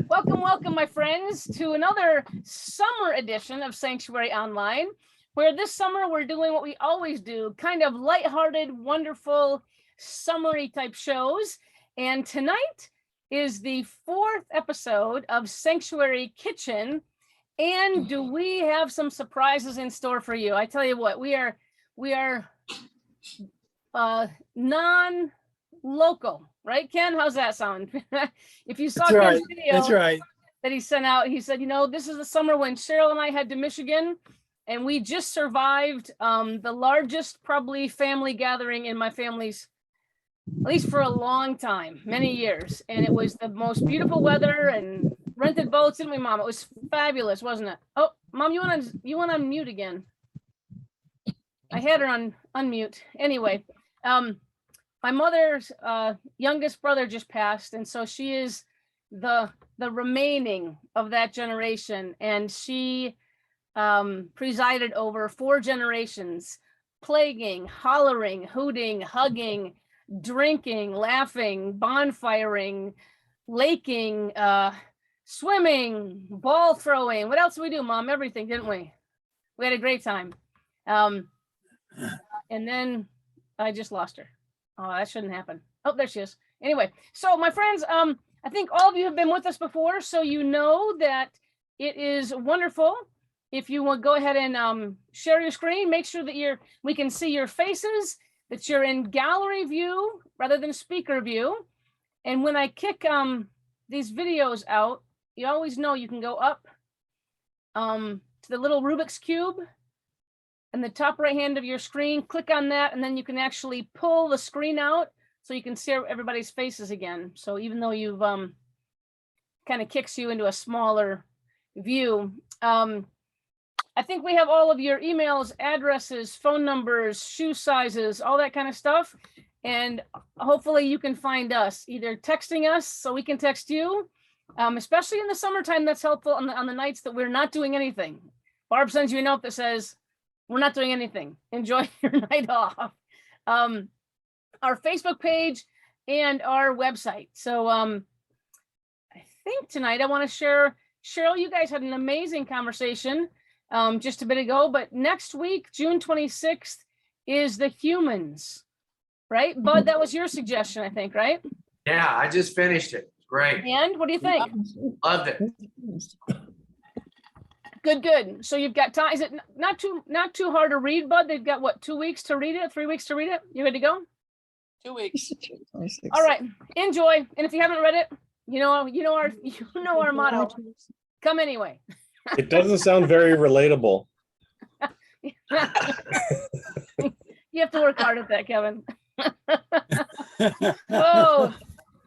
Welcome, my friends, to another summer edition of Sanctuary Online, where this summer we're doing what we always do, kind of lighthearted, wonderful, summery type shows. And tonight is the 4th episode of Sanctuary Kitchen. And do we have some surprises in store for you? I tell you what, we are non-local, right, Ken? How's that sound? If you saw Ken's video, that's right, that he sent out, he said, you know, this is the summer when Cheryl and I head to Michigan, and we just survived the largest probably family gathering in my family's, at least for a long time, many years. And it was the most beautiful weather and rented boats, didn't we, Mom? It was fabulous, wasn't it? Oh, Mom, you want on mute again? I had her on unmute. Anyway, my mother's youngest brother just passed, and so she is the remaining of that generation, and she presided over 4 generations, plaguing, hollering, hooting, hugging, drinking, laughing, bonfiring, laking, swimming, ball throwing. What else did we do, Mom? Everything, didn't we? We had a great time. And then I just lost her. Oh, that shouldn't happen. Oh, there she is. Anyway, so my friends, I think all of you have been with us before, so you know that it is wonderful if you will go ahead and share your screen. Make sure that we can see your faces, that you're in gallery view rather than speaker view. And when I kick these videos out, you always know you can go up to the little Rubik's Cube in the top right hand of your screen, click on that, and then you can actually pull the screen out so you can see everybody's faces again. So even though you've kind of kicks you into a smaller view, I think we have all of your emails, addresses, phone numbers, shoe sizes, all that kind of stuff. And hopefully you can find us, either texting us so we can text you, especially in the summertime. That's helpful on the nights that we're not doing anything. Barb sends you a note that says, we're not doing anything. Enjoy your night off. Our Facebook page and our website. So I think tonight I want to share, Cheryl, you guys had an amazing conversation just a bit ago, but next week, June 26th, is the humans, right? Bud, that was your suggestion, I think, right? Yeah, I just finished it. Great. And what do you think? Loved it. Good. So you've got time. Is it not too hard to read, Bud? They've got what, 2 weeks to read it, 3 weeks to read it? You ready to go? 2 weeks. All right. Enjoy. And if you haven't read it, you know our motto. Come anyway. It doesn't sound very relatable. You have to work hard at that, Kevin. Oh,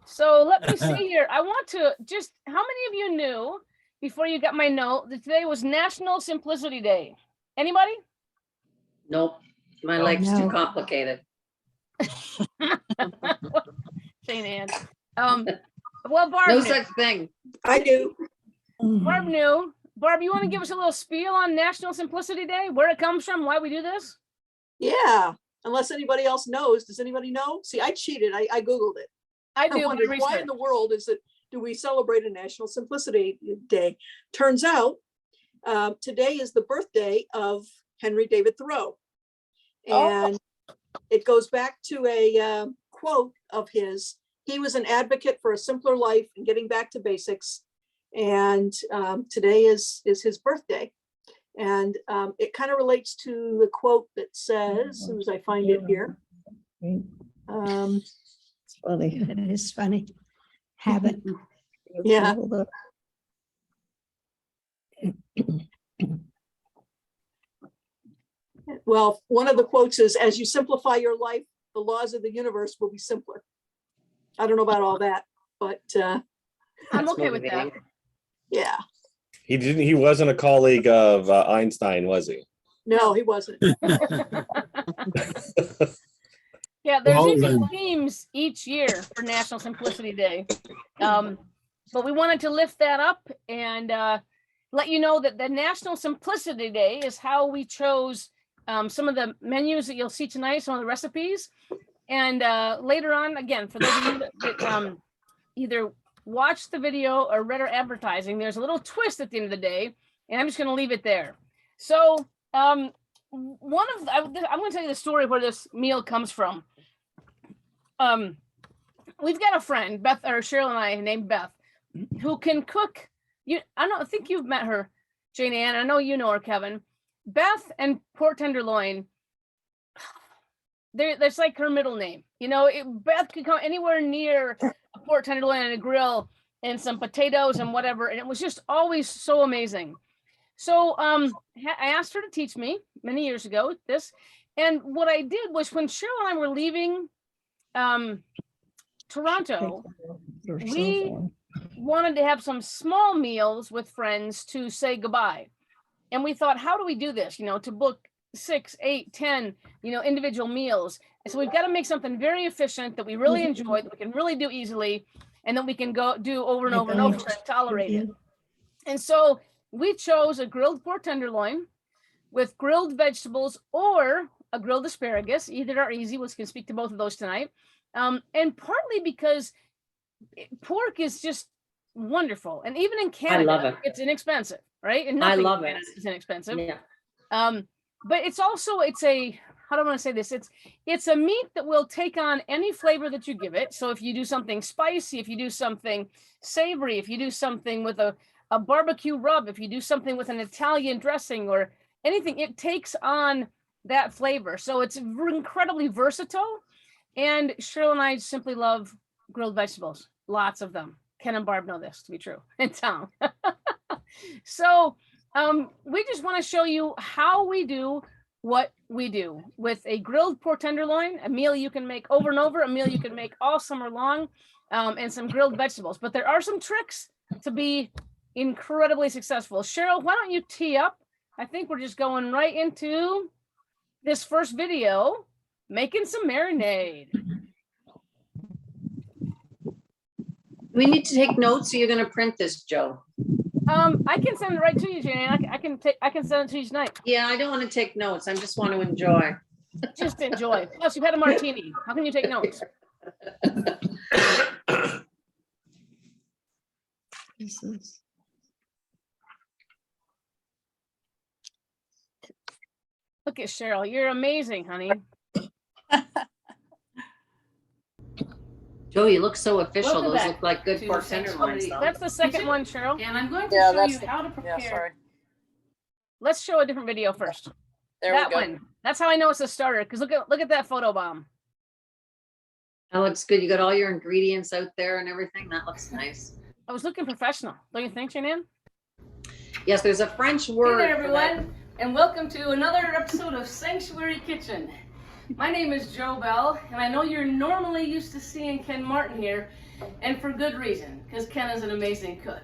so let me see here. I want to just, how many of you knew before you got my note that today was National Simplicity Day? Anybody? Nope. My life's too complicated. Shane Ann. Well, Barb No knew. such thing. I do. Barb knew. Barb, you want to give us a little spiel on National Simplicity Day, where it comes from, why we do this? Yeah. Unless anybody else knows. Does anybody know? See, I cheated. I Googled it. I I do. wondered why in the world do we celebrate a National Simplicity Day? Turns out today is the birthday of Henry David Thoreau. And it goes back to a quote of his. He was an advocate for a simpler life and getting back to basics. And today is his birthday. And it kind of relates to the quote that says, as soon as I find it here. It's funny. It is funny. Habit. Yeah. Well, one of the quotes is, as you simplify your life, the laws of the universe will be simpler. I don't know about all that, but I'm okay with that. yeah. He wasn't a colleague of Einstein, was he? No, he wasn't. Yeah, there's usually themes each year for National Simplicity Day. But we wanted to lift that up and let you know that the National Simplicity Day is how we chose some of the menus that you'll see tonight, some of the recipes. And later on, again, for those of you that either watched the video or read our advertising, there's a little twist at the end of the day, and I'm just going to leave it there. So I'm going to tell you the story of where this meal comes from. We've got a friend, Beth, or Cheryl and I, named Beth, who can cook. I think you've met her, Jane Ann. I know you know her, Kevin. Beth and pork tenderloin, that's like her middle name. Beth could come anywhere near a pork tenderloin on a grill and some potatoes and whatever, and it was just always so amazing. So I asked her to teach me many years ago this, and what I did was when Cheryl and I were leaving Toronto, we wanted to have some small meals with friends to say goodbye. And we thought, how do we do this? To book 6, 8, 10, individual meals. And so we've got to make something very efficient that we really enjoy, that we can really do easily, and that we can go do over and over and over and tolerate it. And so we chose a grilled pork tenderloin with grilled vegetables or a grilled asparagus. Either are easy. We can speak to both of those tonight. And partly because pork is just wonderful. And even in Canada, it's inexpensive, right? And nothing in Canada is inexpensive. Yeah. But it's also, how do I want to say this? It's a meat that will take on any flavor that you give it. So if you do something spicy, if you do something savory, if you do something with a barbecue rub, if you do something with an Italian dressing or anything, it takes on that flavor. So it's incredibly versatile. And Cheryl and I simply love grilled vegetables, lots of them. Ken and Barb know this to be true in town. So we just want to show you how we do what we do with a grilled pork tenderloin, a meal you can make over and over, a meal you can make all summer long, and some grilled vegetables. But there are some tricks to be incredibly successful. Cheryl, why don't you tee up? I think we're just going right into this first video, making some marinade. We need to take notes, so you're going to print this, Joe. I can send it right to you, Jane. I can send it to you tonight. Yeah, I don't want to take notes. I just want to enjoy. Just enjoy. Plus, you've had a martini. How can you take notes? Look at Cheryl. You're amazing, honey. Joe, you look so official. Welcome Those back look like good to pork Sanctuary. tenderloins, though. That's the second one, Cheryl. And I'm going to show you how to prepare. Let's show a different video first. There That we go. one. That's how I know it's a starter. Because look at that photo bomb. That looks good. You got all your ingredients out there and everything. That looks nice. I was looking professional. Don't you think, Jane? Yes, there's a French Hey word. there, for that. everyone, and welcome to another episode of Sanctuary Kitchen. My name is Jo Bell, and I know you're normally used to seeing Ken Martin here, and for good reason, because Ken is an amazing cook.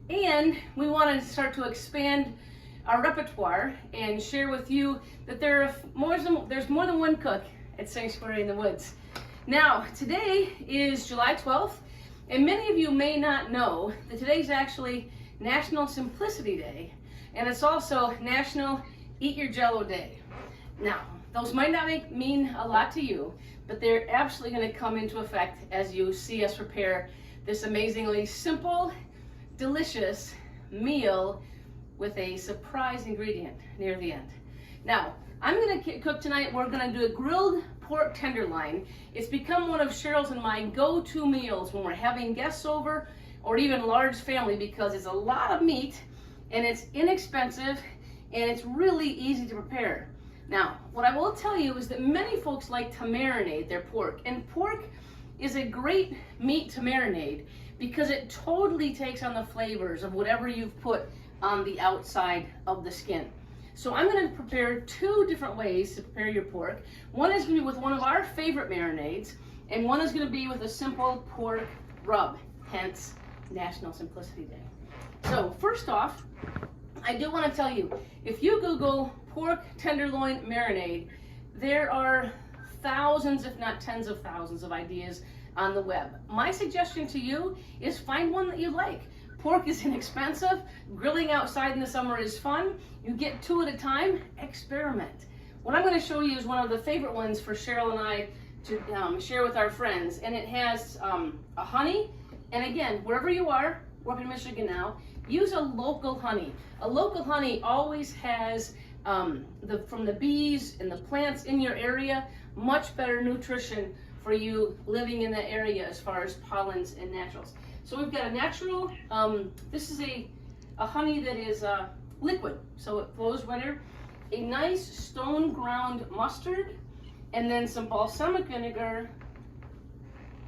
And we want to start to expand our repertoire and share with you that there's more than one cook at Sanctuary in the Woods. Now, today is July 12th, and many of you may not know that today's actually National Simplicity Day, and it's also National Eat Your Jello Day. Now, those might not mean a lot to you, but they're absolutely going to come into effect as you see us prepare this amazingly simple, delicious meal with a surprise ingredient near the end. Now, I'm going to cook tonight. We're going to do a grilled pork tenderloin. It's become one of Cheryl's and my go-to meals when we're having guests over or even large family, because it's a lot of meat and it's inexpensive and it's really easy to prepare. Now, what I will tell you is that many folks like to marinate their pork, and pork is a great meat to marinate because it totally takes on the flavors of whatever you've put on the outside of the skin. So I'm going to prepare two different ways to prepare your pork. One is going to be with one of our favorite marinades, and one is going to be with a simple pork rub, hence National Simplicity Day. So first off, I do want to tell you, if you Google pork tenderloin marinade, there are thousands, if not tens of thousands of ideas on the web. My suggestion to you is find one that you like. Pork is inexpensive, grilling outside in the summer is fun, you get two at a time, experiment. What I'm going to show you is one of the favorite ones for Cheryl and I to share with our friends. And it has a honey. And again, wherever you are, we're up in Michigan now, use a local honey. A local honey always has from the bees and the plants in your area, much better nutrition for you living in that area as far as pollens and naturals. So we've got a natural, this is a honey that is liquid, so it flows better. A nice stone ground mustard, and then some balsamic vinegar,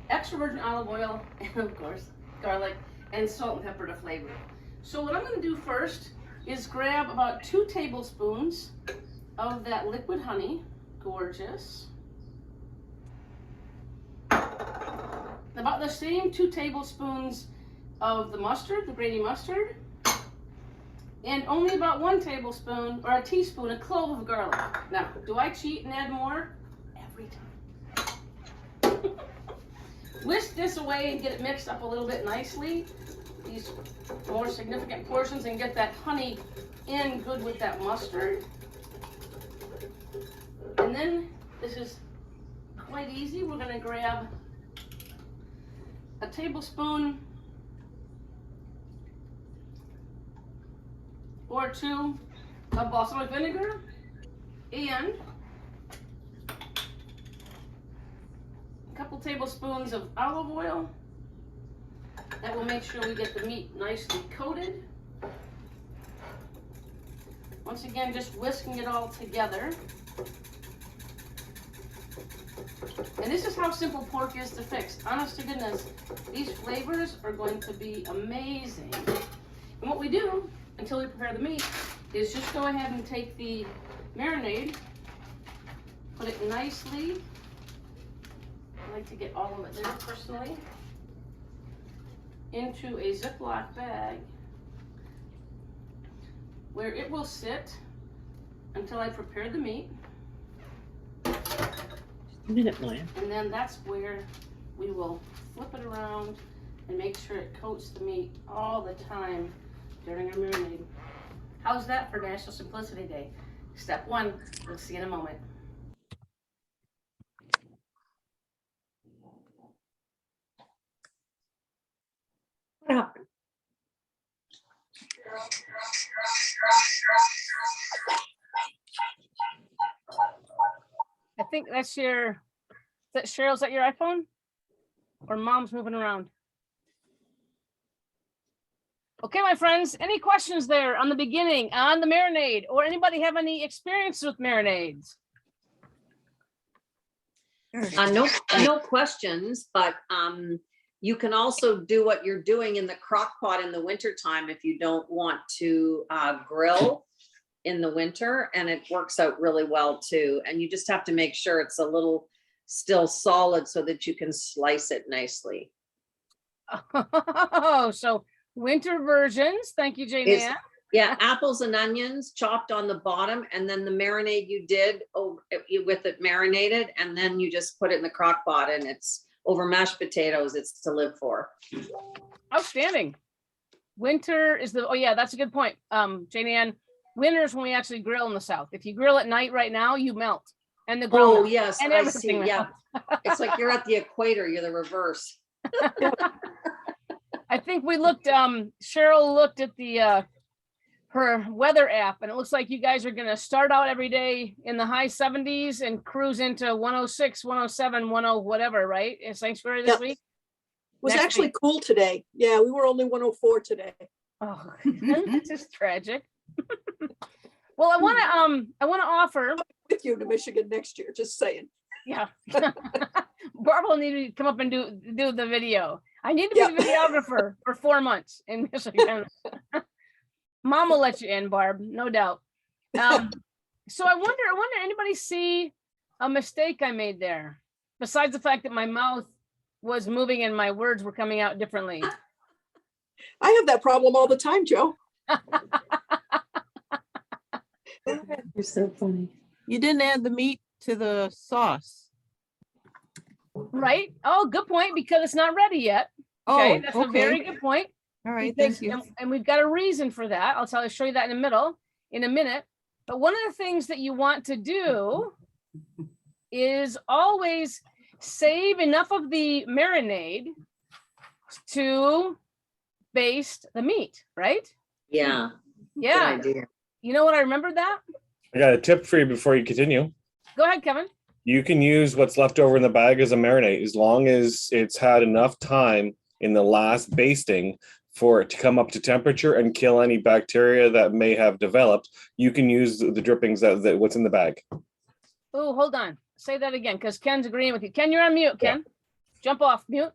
extra virgin olive oil, and of course, garlic and salt and pepper to flavor. So what I'm gonna do first is grab about 2 tablespoons of that liquid honey, gorgeous. About the same 2 tablespoons of the mustard, the grainy mustard, and only about 1 tablespoon or a teaspoon, a clove of garlic. Now, do I cheat and add more? Every time. Whisk this away and get it mixed up a little bit nicely, these more significant portions, and get that honey in good with that mustard. And then, this is quite easy, we're gonna grab a tablespoon or 2 of balsamic vinegar and a couple tablespoons of olive oil. That will make sure we get the meat nicely coated. Once again, just whisking it all together. And this is how simple pork is to fix. Honest to goodness, these flavors are going to be amazing. And what we do until we prepare the meat is just go ahead and take the marinade, put it nicely. I like to get all of it there personally, into a Ziploc bag where it will sit until I prepare the meat. And then that's where we will flip it around and make sure it coats the meat all the time during our marinade. How's that for National Simplicity Day? Step 1, we'll see in a moment. What happened? I think that's your, is that Cheryl, is that your iPhone? Or mom's moving around? Okay, my friends, any questions there on the beginning, on the marinade, or anybody have any experience with marinades? No questions, but you can also do what you're doing in the crock pot in the wintertime if you don't want to grill in the winter, and it works out really well too. And you just have to make sure it's a little still solid so that you can slice it nicely. Oh, so winter versions. Thank you, Jane Is- Ann. Yeah, apples and onions chopped on the bottom, and then the marinade you did with it marinated, and then you just put it in the crock pot, and it's over mashed potatoes. It's to live for. Outstanding. Winter is the, oh yeah, that's a good point. Jane Ann, winter is when we actually grill in the South. If you grill at night right now, you melt. And the grill Oh, yes, and I see. everything Yeah, it's like you're at the equator. You're the reverse. I think we looked, Cheryl looked at the her weather app, and it looks like you guys are gonna start out every day in the high 70s and cruise into 106, 107, 10 whatever, right? In Sanctuary this Yep. week? It was Next actually week. cool today. Yeah, we were only 104 today. Oh, this is tragic. Well, I wanna offer, With you to Michigan next year, just saying. yeah. Barbara will need to come up and do the video. I need to be Yep. the videographer for 4 months in Michigan. Mom will let you in, Barb, no doubt. So I wonder, anybody see a mistake I made there? Besides the fact that my mouth was moving and my words were coming out differently. I have that problem all the time, Joe. You're so funny. You didn't add the meat to the sauce. Right? Oh, good point, because it's not ready yet. Okay, Oh, that's a very good point. All right, Because- thank you. and we've got a reason for that. I'll show you that in a minute. But one of the things that you want to do is always, save enough of the marinade to baste the meat, right? Yeah. Yeah. Good idea. You know what? I remember that. I got a tip for you before you continue. Go ahead, Kevin. You can use what's left over in the bag as a marinade as long as it's had enough time in the last basting for it to come up to temperature and kill any bacteria that may have developed. You can use the drippings that what's in the bag. Oh, hold on. Say that again, because Ken's agreeing with you. Ken, you're on mute, Ken. Jump off mute.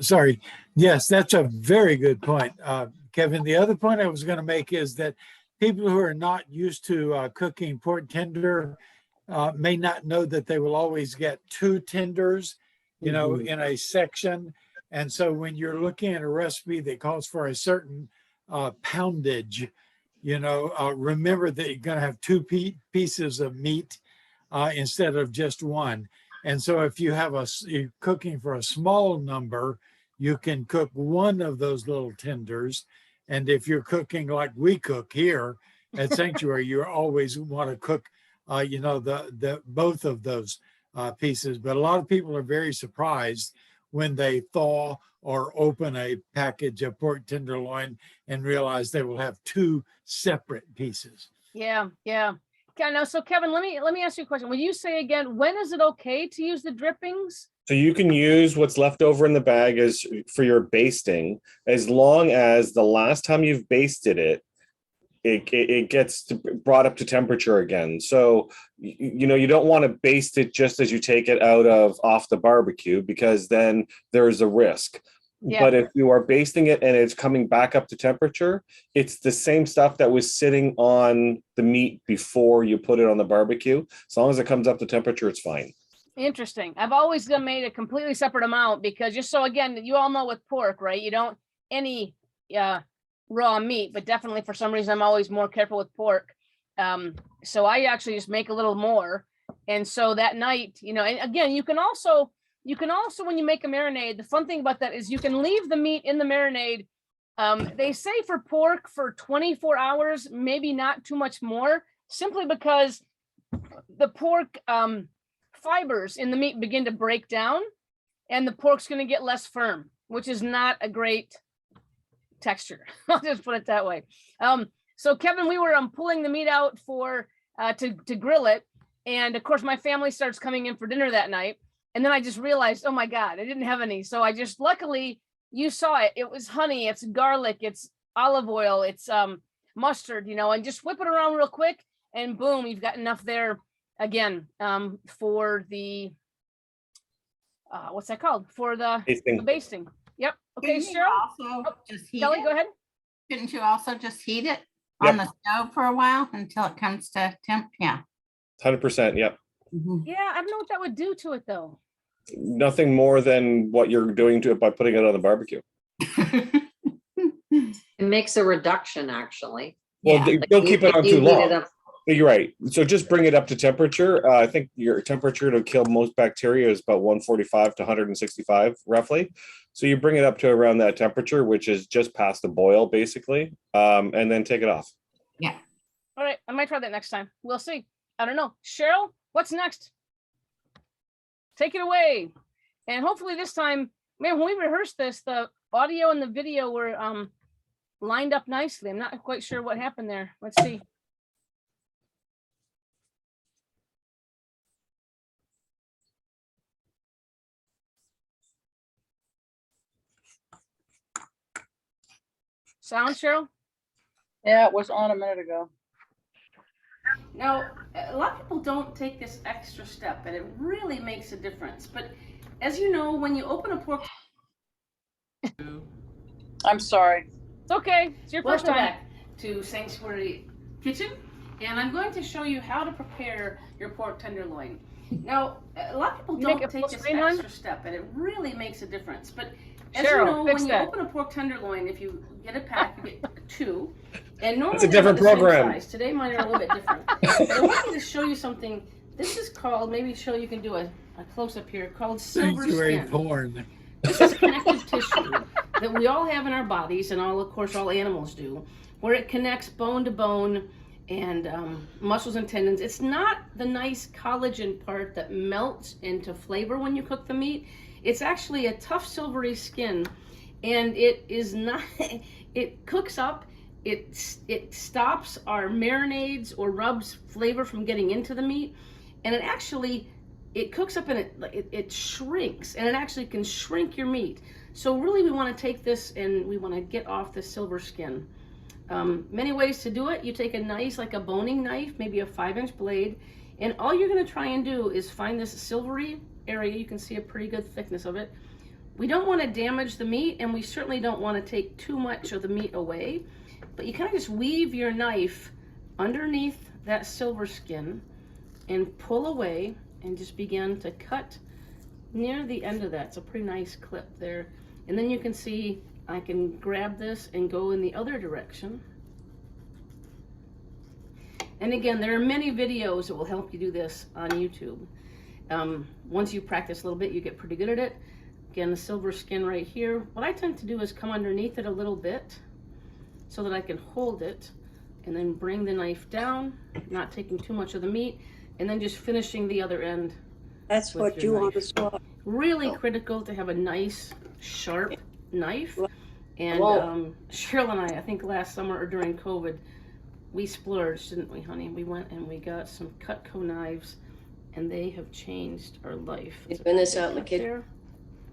Sorry. Yes, that's a very good point, Kevin. The other point I was going to make is that people who are not used to cooking pork tender may not know that they will always get 2 tenders, you know, in a section. And so when you're looking at a recipe that calls for a certain poundage, you know, remember that you're going to have 2 pieces of meat instead of just 1. And so if you have you're cooking for a small number, you can cook 1 of those little tenders. And if you're cooking like we cook here at Sanctuary, you always want to cook, you know, the both of those pieces. But a lot of people are very surprised when they thaw or open a package of pork tenderloin and realize they will have 2 separate pieces. Yeah, yeah. Okay, now, so Kevin, let me ask you a question. Will you say again, when is it okay to use the drippings? So you can use what's left over in the bag as for your basting, as long as the last time you've basted it, it gets brought up to temperature again. So, you know, you don't want to baste it just as you take it off the barbecue, because then there's a risk. Yeah. But if you are basting it and it's coming back up to temperature, it's the same stuff that was sitting on the meat before you put it on the barbecue. As long as it comes up to temperature, it's fine. Interesting. I've always made a completely separate amount because just so again, you all know with pork, right? You don't any raw meat, but definitely for some reason I'm always more careful with pork. So I actually just make a little more. And so that night, you know, and again, you can also when you make a marinade, the fun thing about that is you can leave the meat in the marinade. They say for pork for 24 hours, maybe not too much more, simply because the pork fibers in the meat begin to break down and the pork's going to get less firm, which is not a great texture. I'll just put it that way. So Kevin, we were pulling the meat out for to grill it. And of course, my family starts coming in for dinner that night. And then I just realized, oh my God, I didn't have any. So I just, luckily you saw it. It was honey, it's garlic, it's olive oil, it's mustard, you know, and just whip it around real quick and boom, you've got enough there again for the, what's that called? For the basting. Yep. Okay, Couldn't you Cheryl. also just heat Kelly, it? go ahead. Couldn't you also just heat it on the stove for a while until it comes to temp? Yeah. 100%. Yep. Yeah, I don't know what that would do to it though. Nothing more than what you're doing to it by putting it on the barbecue. It makes a reduction, actually. Well, don't keep it on too long. Up. You're right. So just bring it up to temperature. I think your temperature to kill most bacteria is about 145 to 165 roughly. So you bring it up to around that temperature, which is just past the boil basically, and then take it off. Yeah. All right, I might try that next time. We'll see. I don't know. Cheryl, what's next? Take it away. And hopefully this time, man, when we rehearsed this, the audio and the video were lined up nicely. I'm not quite sure what happened there. Let's see. Sound, Cheryl? Yeah, it was on a minute ago. Now, a lot of people don't take this extra step, and it really makes a difference. But as you know, when you open a pork... I'm sorry. It's okay. It's your first Welcome time. back to Sanctuary Kitchen, and I'm going to show you how to prepare your pork tenderloin. Now, a lot of people You make don't it take full this screen, hon? extra step, and it really makes a difference. But as Cheryl, you know, fix when that. you open a pork tenderloin, if you get a pack, you get 2. And normally It's a different they're about the same program. size. Today mine are a little bit different. But I wanted to show you something. This is called, maybe show you can do a close-up here, called silver Sanctuary skin. porn. This is connective tissue that we all have in our bodies, and of course all animals do, where it connects bone to bone and muscles and tendons. It's not the nice collagen part that melts into flavor when you cook the meat. It's actually a tough silvery skin, and it is not, it cooks up, it stops our marinades or rubs flavor from getting into the meat, and it actually, it cooks up and it shrinks, and it actually can shrink your meat. So really we want to take this and we want to get off the silver skin. Many ways to do it. You take a nice, like a boning knife, maybe a 5-inch blade, and all you're going to try and do is find this silvery area. You can see a pretty good thickness of it. We don't want to damage the meat, and we certainly don't want to take too much of the meat away, but you kind of just weave your knife underneath that silver skin and pull away and just begin to cut near the end of that. It's a pretty nice clip there. And then you can see I can grab this and go in the other direction. And again, there are many videos that will help you do this on YouTube. Once you practice a little bit, you get pretty good at it. Again, the silver skin right here. What I tend to do is come underneath it a little bit so that I can hold it, and then bring the knife down, not taking too much of the meat, and then just finishing the other end. That's what you want to swap. Really critical to have a nice, sharp knife. And Cheryl and I think last summer or during COVID, we splurged, didn't we, honey? We went and we got some Cutco knives, and they have changed our life. They're doing this out in the kitchen?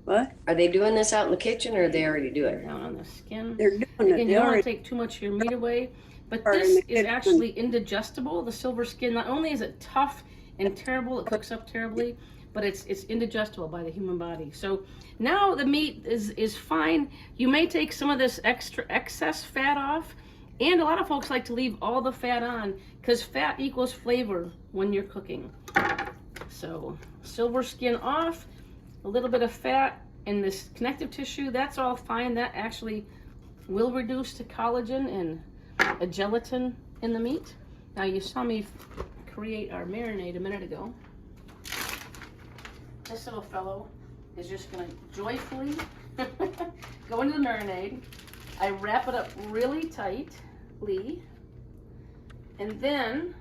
What? Are they doing this out in the kitchen, or are they already doing it? Down on the skin. They're doing it. Again, you don't want to take too much of your meat away, but this is actually indigestible. The silver skin, not only is it tough and terrible, it cooks up terribly, but it's indigestible by the human body. So now the meat is fine. You may take some of this excess fat off, and a lot of folks like to leave all the fat on because fat equals flavor when you're cooking. So silver skin off, a little bit of fat in this connective tissue, that's all fine. That actually will reduce to collagen and a gelatin in the meat. Now you saw me create our marinade a minute ago. This little fellow is just gonna joyfully go into the marinade. I wrap it up really tightly, and then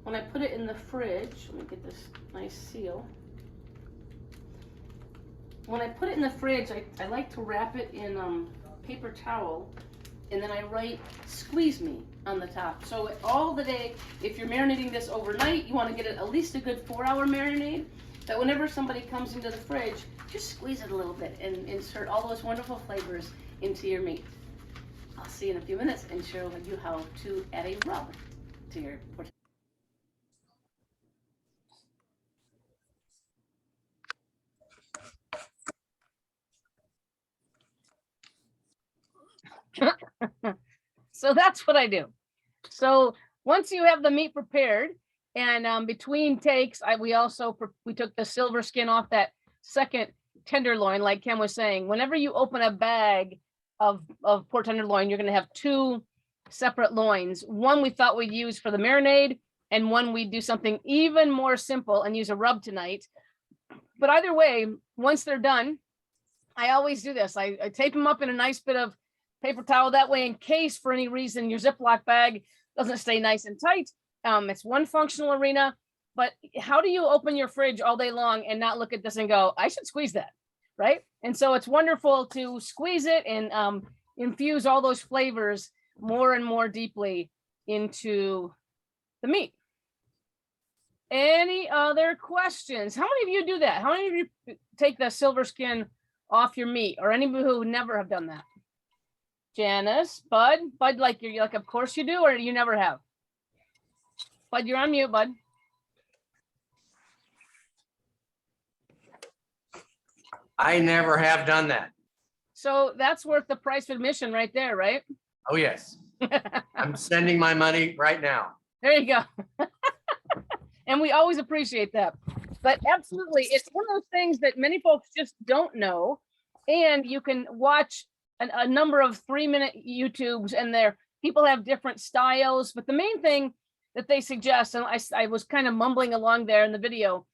when I put it in the fridge, let me get this nice seal. When I put it in the fridge, I like to wrap it in paper towel, and then I write "squeeze me" on the top. So all the day, if you're marinating this overnight, you want to get it at least a good 4-hour marinade. That whenever somebody comes into the fridge, just squeeze it a little bit and insert all those wonderful flavors into your meat. I'll see you in a few minutes and show you how to add a rub to your pork. So that's what I do. So once you have the meat prepared, and between takes, we took the silver skin off that second tenderloin, like Ken was saying. Whenever you open a bag of pork tenderloin, you're going to have 2 separate loins. One we thought we'd use for the marinade, and one we'd do something even more simple and use a rub tonight. But either way, once they're done, I always do this. I tape them up in a nice bit of paper towel. That way, in case for any reason your Ziploc bag doesn't stay nice and tight, it's one functional arena. But how do you open your fridge all day long and not look at this and go, I should squeeze that, right? And so it's wonderful to squeeze it and infuse all those flavors more and more deeply into the meat. Any other questions? How many of you do that? How many of you take the silver skin off your meat, or anybody who never have done that? Janice, Bud, like you're like, of course you do, or you never have? Bud, you're on mute, Bud. I never have done that. So that's worth the price of admission right there, right? Oh, yes. I'm sending my money right now. There you go. And we always appreciate that. But absolutely, it's one of those things that many folks just don't know. And you can watch a number of 3-minute YouTubes, and people have different styles. But the main thing that they suggest, and I was kind of mumbling along there in the video,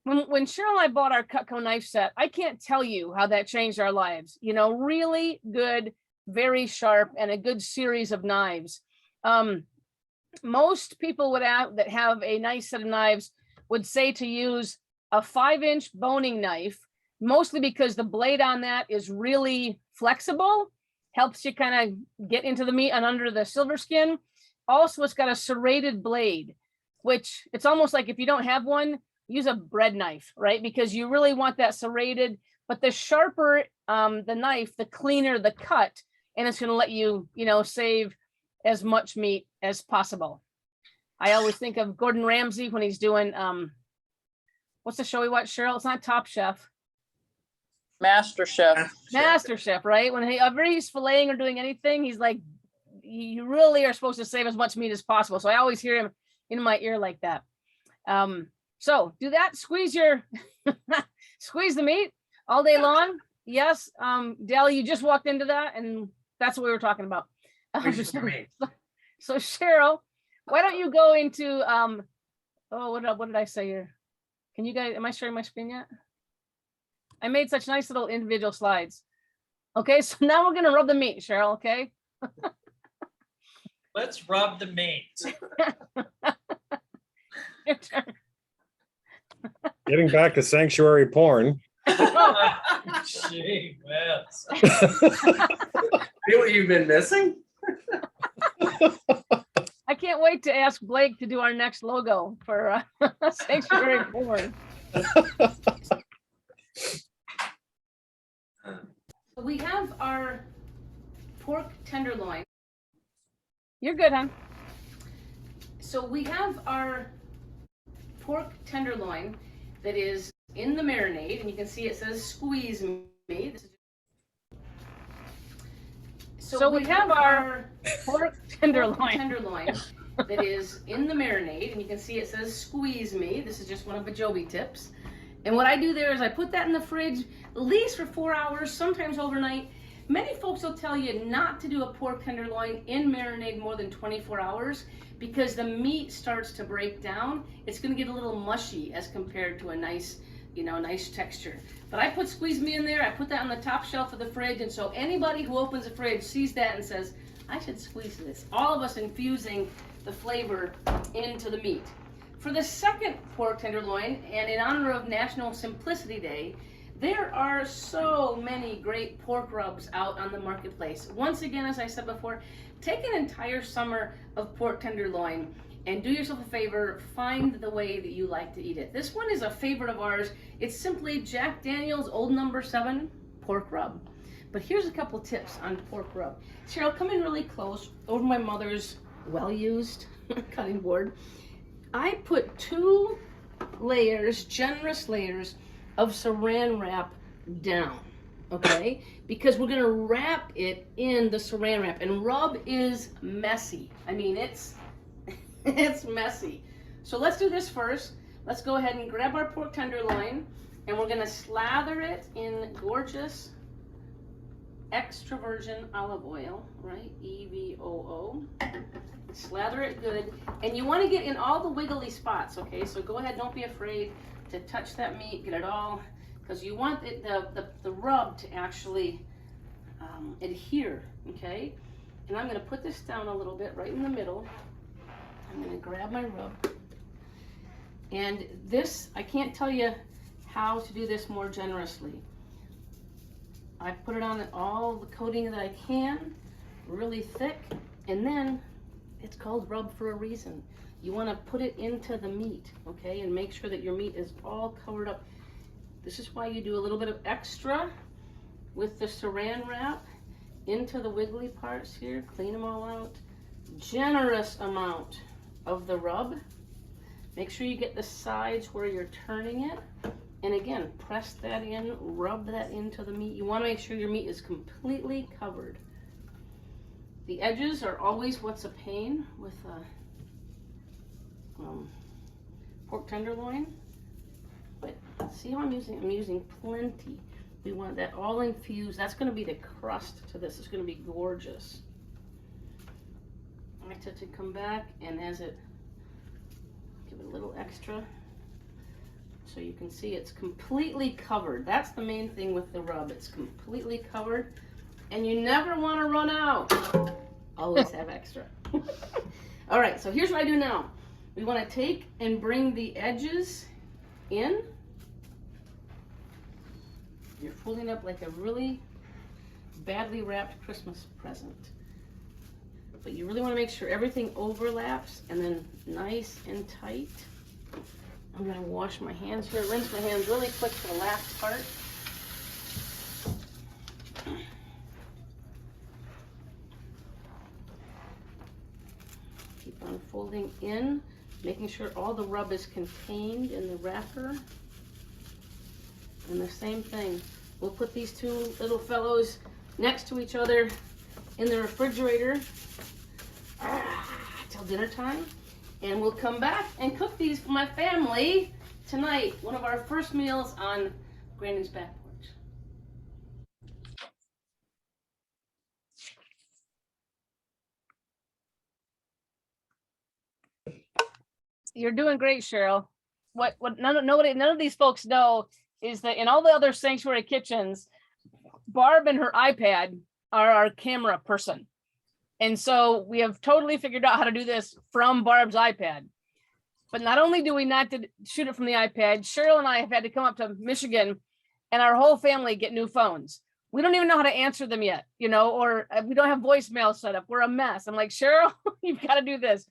when Cheryl and I bought our Cutco knife set, I can't tell you how that changed our lives. You know, really good, very sharp, and a good series of knives. Most people that have a nice set of knives would say to use a 5-inch boning knife, mostly because the blade on that is really flexible, helps you kind of get into the meat and under the silver skin. Also, it's got a serrated blade, which it's almost like if you don't have one, use a bread knife, right? Because you really want that serrated, but the sharper the knife, the cleaner the cut, and it's going to let you, save as much meat as possible. I always think of Gordon Ramsay when he's doing, what's the show we watch, Cheryl? It's not Top Chef. Master Chef. Master Chef, right? Whenever he's filleting or doing anything, he's like, you really are supposed to save as much meat as possible. So I always hear him in my ear like that. So do that, squeeze the meat all day long. Yes. Dale, you just walked into that, and that's what we were talking about. So Cheryl, why don't you go into, what did I say here? Can you guys, am I sharing my screen yet? I made such nice little individual slides. Okay, so now we're going to rub the meat, Cheryl, okay? Let's rub the meat. Your turn. Getting back to sanctuary porn. Gee whiz. See what you've been missing? I can't wait to ask Blake to do our next logo for sanctuary porn. We have our pork tenderloin. You're good, huh? So we have our pork tenderloin that is in the marinade, and you can see it says squeeze me. So we have our pork tenderloin. That is in the marinade, and you can see it says squeeze me. This is just one of the Joby tips. And what I do there is I put that in the fridge at least for 4 hours, sometimes overnight. Many folks will tell you not to do a pork tenderloin in marinade more than 24 hours because the meat starts to break down. It's going to get a little mushy as compared to a nice, nice texture. But I put squeeze me in there. I put that on the top shelf of the fridge, and so anybody who opens a fridge sees that and says, I should squeeze this. All of us infusing the flavor into the meat. For the second pork tenderloin, and in honor of National Simplicity Day, there are so many great pork rubs out on the marketplace. Once again, as I said before, take an entire summer of pork tenderloin and do yourself a favor, find the way that you like to eat it. This one is a favorite of ours. It's simply Jack Daniel's Old No. 7 pork rub. But here's a couple tips on pork rub. Cheryl, come in really close over my mother's well-used cutting board. I put 2 layers, generous layers, of saran wrap down, okay? Because we're gonna wrap it in the saran wrap, and rub is messy. I mean, it's messy. So let's do this first. Let's go ahead and grab our pork tenderloin, and we're gonna slather it in gorgeous extra virgin olive oil, right? EVOO. Slather it good, and you want to get in all the wiggly spots, okay? So go ahead, don't be afraid to touch that meat, get it all, because you want the rub to actually adhere, okay? And I'm going to put this down a little bit right in the middle. I'm going to grab my rub, and this, I can't tell you how to do this more generously. I put it on all the coating that I can, really thick, and then it's called rub for a reason. You want to put it into the meat, okay, and make sure that your meat is all covered up. This is why you do a little bit of extra with the saran wrap into the wiggly parts here, clean them all out. Generous amount of the rub. Make sure you get the sides where you're turning it. And again, press that in, rub that into the meat. You want to make sure your meat is completely covered. The edges are always what's a pain with pork tenderloin. But see how I'm using plenty. We want that all infused. That's going to be the crust to this. It's going to be gorgeous. I like to come back, and as it, give it a little extra. So you can see it's completely covered. That's the main thing with the rub. It's completely covered, and you never want to run out. Always have extra. All right, so here's what I do now. We want to take and bring the edges in. You're folding up like a really badly wrapped Christmas present. But you really want to make sure everything overlaps and then nice and tight. I'm going to wash my hands here, rinse my hands really quick for the last part. Keep on folding in, making sure all the rub is contained in the wrapper. And the same thing, we'll put these two little fellows next to each other in the refrigerator till dinner time. And we'll come back and cook these for my family tonight. One of our first meals on Granny's back porch. You're doing great, Cheryl. What none of these folks know is that in all the other sanctuary kitchens, Barb and her iPad are our camera person. And so we have totally figured out how to do this from Barb's iPad. But not only do we not shoot it from the iPad, Cheryl and I have had to come up to Michigan and our whole family get new phones. We don't even know how to answer them yet, you know, or we don't have voicemail set up. We're a mess. I'm like, Cheryl, you've got to do this.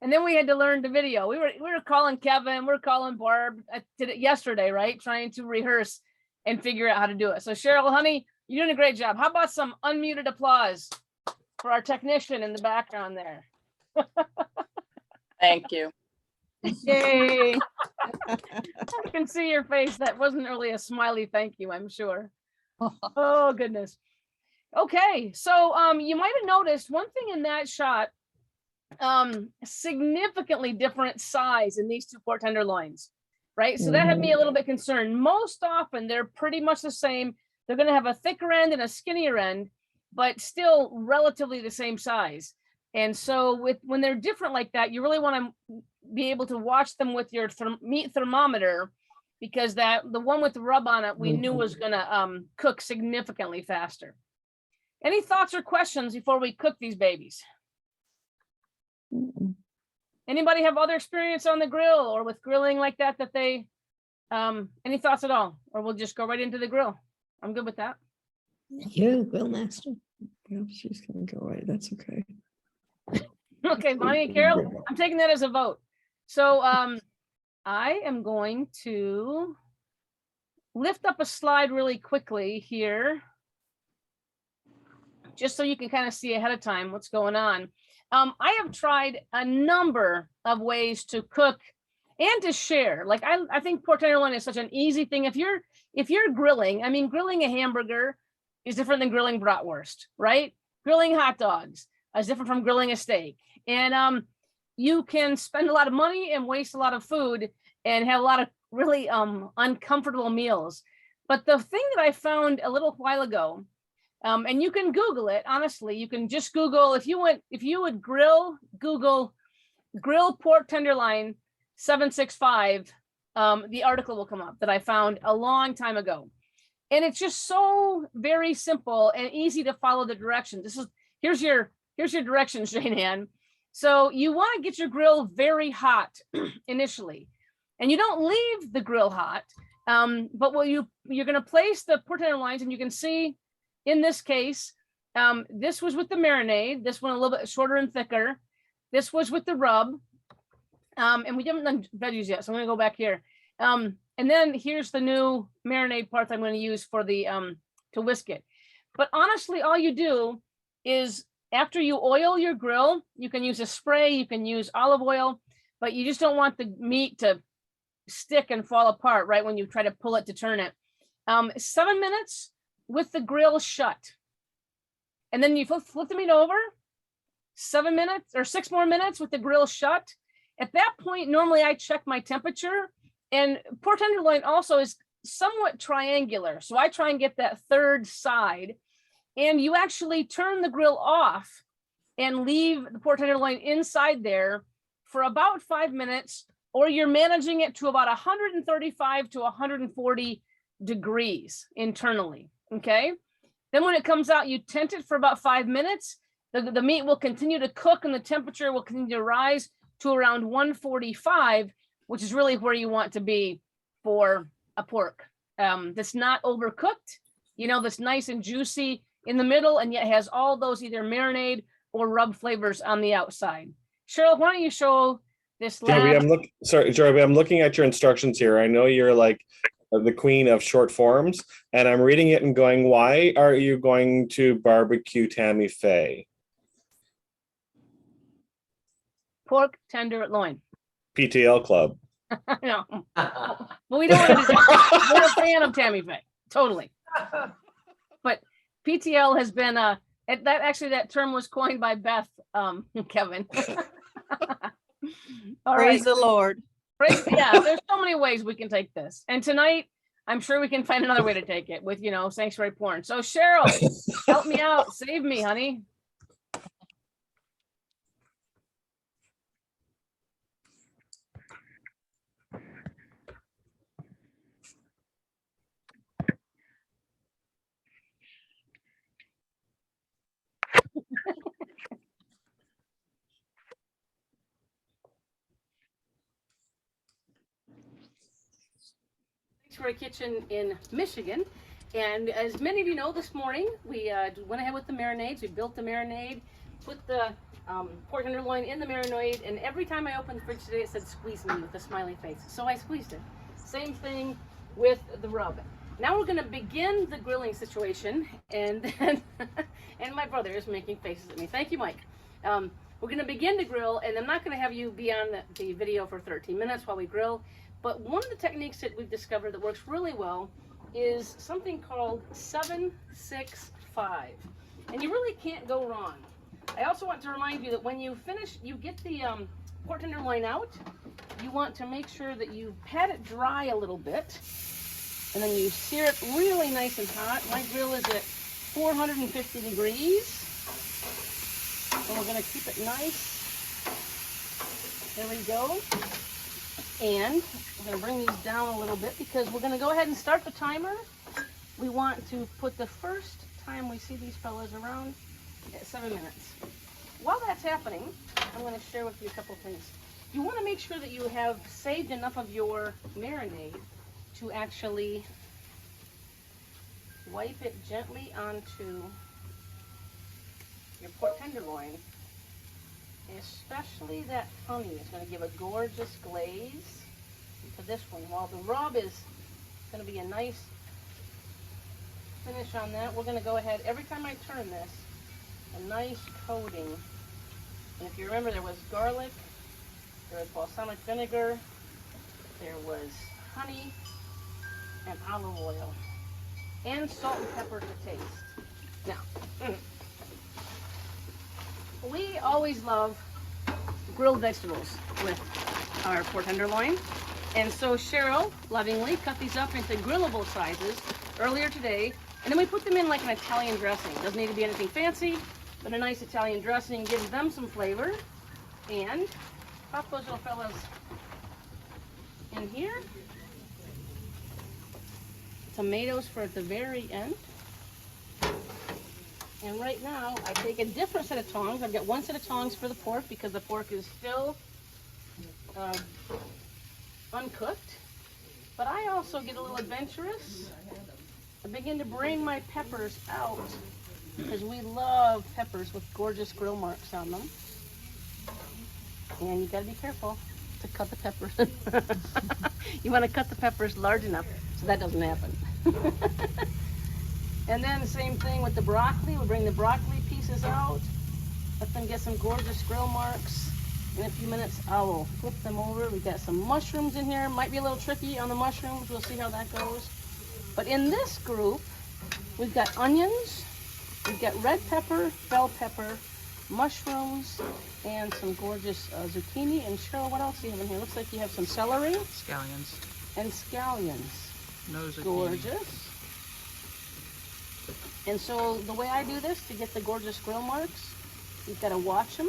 And then we had to learn the video. We were calling Kevin, we're calling Barb. I did it yesterday, right? Trying to rehearse and figure out how to do it. So Cheryl, honey, you're doing a great job. How about some unmuted applause for our technician in the background there? Thank you. Yay. I can see your face. That wasn't really a smiley thank you, I'm sure. Oh, goodness. Okay, so you might have noticed one thing in that shot, significantly different size in these two pork tenderloins, right? So that had me a little bit concerned. Most often they're pretty much the same. They're going to have a thicker end and a skinnier end, but still relatively the same size. And so when they're different like that, you really want to be able to watch them with your meat thermometer, because the one with the rub on it, we knew was going to cook significantly faster. Any thoughts or questions before we cook these babies? Anybody have other experience on the grill or with grilling like that they, any thoughts at all? Or we'll just go right into the grill. I'm good with that. You're the grill master. Yeah, she's gonna go away. That's okay. Okay, Bonnie and Carol, I'm taking that as a vote. So I am going to lift up a slide really quickly here, just so you can kind of see ahead of time what's going on. I have tried a number of ways to cook and to share. Like I think pork tenderloin is such an easy thing. If you're grilling, I mean, grilling a hamburger is different than grilling bratwurst, right? Grilling hot dogs is different from grilling a steak. And you can spend a lot of money and waste a lot of food and have a lot of really uncomfortable meals. But the thing that I found a little while ago, and you can Google it, honestly, you can just Google, if you would Google grill pork tenderloin 765, the article will come up that I found a long time ago. And it's just so very simple and easy to follow the directions. Here's your directions, Jane Ann. So you want to get your grill very hot initially, and you don't leave the grill hot, but you're going to place the pork tenderloins, and you can see in this case, this was with the marinade. This one a little bit shorter and thicker. This was with the rub, and we haven't done veggies yet, so I'm going to go back here. And then here's the new marinade parts I'm going to use for the to whisk it. But honestly, all you do is after you oil your grill, you can use a spray, you can use olive oil, but you just don't want the meat to stick and fall apart, right, when you try to pull it to turn it. 7 minutes with the grill shut. And then you flip the meat over, 7 minutes or 6 more minutes with the grill shut. At that point, normally I check my temperature, and pork tenderloin also is somewhat triangular. So I try and get that third side, and you actually turn the grill off and leave the pork tenderloin inside there for about 5 minutes, or you're managing it to about 135 to 140 degrees internally. Okay. Then when it comes out, you tent it for about 5 minutes, the meat will continue to cook and the temperature will continue to rise to around 145, which is really where you want to be for a pork. That's not overcooked, that's nice and juicy in the middle and yet has all those either marinade or rub flavors on the outside. Cheryl, why don't you show this lab? Joby, I'm looking at your instructions here. I know you're like the queen of short forms, and I'm reading it and going, why are you going to barbecue Tammy Faye? Pork tenderloin. PTL Club. No, but we don't want to do that. We're a fan of Tammy Faye, totally. But PTL has been that term was coined by Beth, Kevin. All Praise right. the Lord. Yeah, there's so many ways we can take this, and tonight I'm sure we can find another way to take it with sanctuary porn. So Cheryl, help me out, save me, honey. Sanctuary Kitchen in Michigan. And as many of you know, this morning we went ahead with the marinades. We built the marinade, put the pork tenderloin in the marinade, and every time I opened the fridge today it said squeeze me with a smiley face. So I squeezed it. Same thing with the rub. Now we're going to begin the grilling situation, and then and my brother is making faces at me. Thank you, Mike. We're going to begin to grill, and I'm not going to have you be on the video for 13 minutes while we grill. But one of the techniques that we've discovered that works really well is something called 7-6-5. And you really can't go wrong. I also want to remind you that when you finish, you get the pork tenderloin out, you want to make sure that you pat it dry a little bit, and then you sear it really nice and hot. My grill is at 450 degrees. And we're going to keep it nice. There we go. And we're going to bring these down a little bit because we're going to go ahead and start the timer. We want to put the first time we see these fellas around at 7 minutes. While that's happening, I'm going to share with you a couple things. You want to make sure that you have saved enough of your marinade to actually wipe it gently onto your pork tenderloin. Especially that honey is going to give a gorgeous glaze to this one. While the rub is going to be a nice finish on that, we're going to go ahead, every time I turn this, a nice coating. And if you remember, there was garlic, there was balsamic vinegar, there was honey, and olive oil, and salt and pepper to taste. Now, we always love grilled vegetables with our pork tenderloin. And so Cheryl lovingly cut these up into grillable sizes earlier today. And then we put them in like an Italian dressing. Doesn't need to be anything fancy, but a nice Italian dressing gives them some flavor. And pop those little fellas in here. Tomatoes for at the very end. And right now, I take a different set of tongs. I've got one set of tongs for the pork because the pork is still uncooked. But I also get a little adventurous. I begin to bring my peppers out because we love peppers with gorgeous grill marks on them. And you gotta be careful to cut the peppers. You wanna cut the peppers large enough so that doesn't happen. And then the same thing with the broccoli. We'll bring the broccoli pieces out, let them get some gorgeous grill marks. In a few minutes, I will flip them over. We've got some mushrooms in here. Might be a little tricky on the mushrooms. We'll see how that goes. But in this group, we've got onions, we've got red pepper, bell pepper, mushrooms, and some gorgeous zucchini. And Cheryl, what else do you have in here? Looks like you have some celery. Scallions. And scallions. No zucchini. Gorgeous. And so the way I do this to get the gorgeous grill marks, you've got to watch them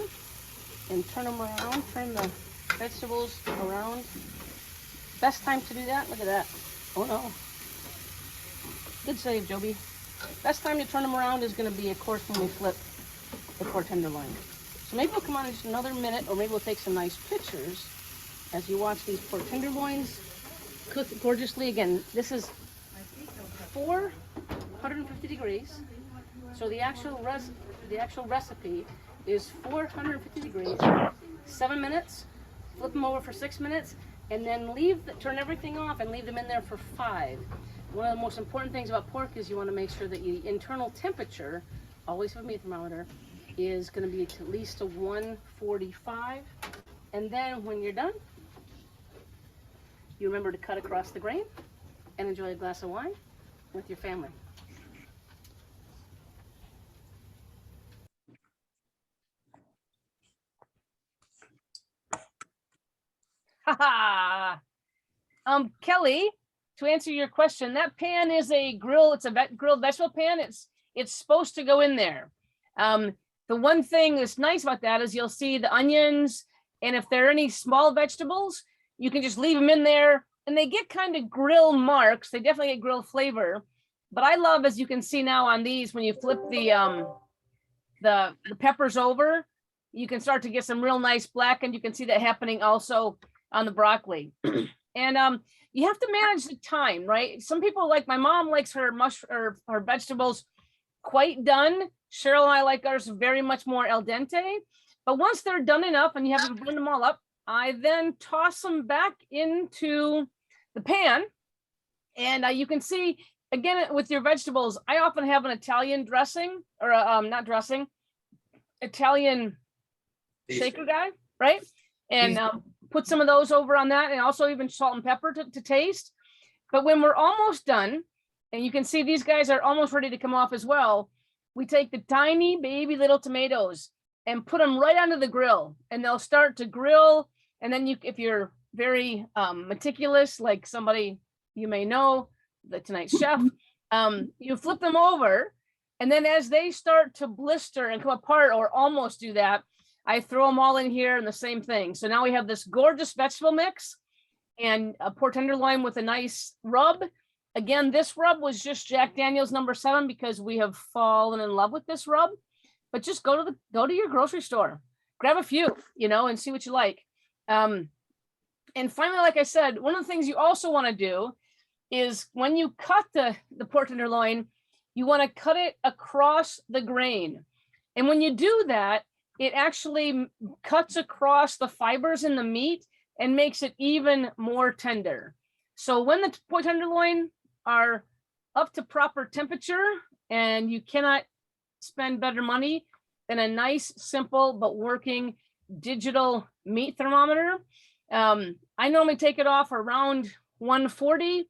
and turn them around, turn the vegetables around. Best time to do that, look at that. Oh no. Good save, Joby. Best time to turn them around is going to be, of course, when we flip. the pork tenderloin. So maybe we'll come on in just another minute, or maybe we'll take some nice pictures as you watch these pork tenderloins cook gorgeously. Again, this is 450 degrees. So the actual recipe is 450 degrees, 7 minutes. Flip them over for 6 minutes, and then turn everything off and leave them in there for 5. One of the most important things about pork is you want to make sure that the internal temperature, always have a meat thermometer, is going to be at least a 145. And then when you're done, you remember to cut across the grain and enjoy a glass of wine with your family. Kelly, to answer your question, that pan is a grill. It's a grilled vegetable pan. It's supposed to go in there. The one thing that's nice about that is you'll see the onions, and if there are any small vegetables, you can just leave them in there, and they get kind of grill marks. They definitely get grill flavor. But I love, as you can see now on these, when you flip the peppers over, you can start to get some real nice black, and you can see that happening also on the broccoli. And you have to manage the time, right? Some people, like my mom, likes her vegetables quite done. Cheryl and I like ours very much more al dente. But once they're done enough and you haven't burned them all up, I then toss them back into the pan. And you can see, again, with your vegetables, I often have an Italian dressing, or not dressing, Italian shaker guy, right? And put some of those over on that, and also even salt and pepper to taste. But when we're almost done, and you can see these guys are almost ready to come off as well, we take the tiny baby little tomatoes and put them right onto the grill, and they'll start to grill. And then if you're very meticulous, like somebody you may know, the tonight's chef, you flip them over, and then as they start to blister and come apart, or almost do that, I throw them all in here and the same thing. So now we have this gorgeous vegetable mix and a pork tenderloin with a nice rub. Again, this rub was just Jack Daniel's number 7 because we have fallen in love with this rub. But just go to your grocery store, grab a few, and see what you like. And finally, like I said, one of the things you also want to do is when you cut the pork tenderloin, you want to cut it across the grain. And when you do that, it actually cuts across the fibers in the meat and makes it even more tender. So when the pork tenderloin are up to proper temperature, and you cannot spend better money than a nice, simple, but working digital meat thermometer. I normally take it off around 140,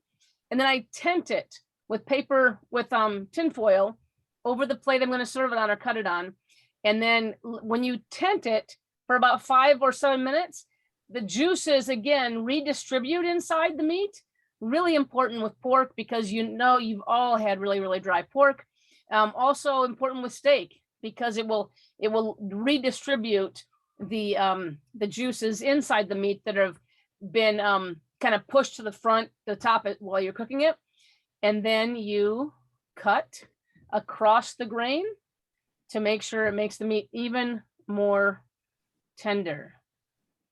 and then I tent it with paper, with tin foil over the plate I'm going to serve it on or cut it on. And then when you tent it for about 5 or 7 minutes, the juices again redistribute inside the meat. Really important with pork, because you've all had really, really dry pork. Also important with steak, because it will redistribute the juices inside the meat that have been kind of pushed to the front, the top while you're cooking it. And then you cut across the grain to make sure it makes the meat even more tender.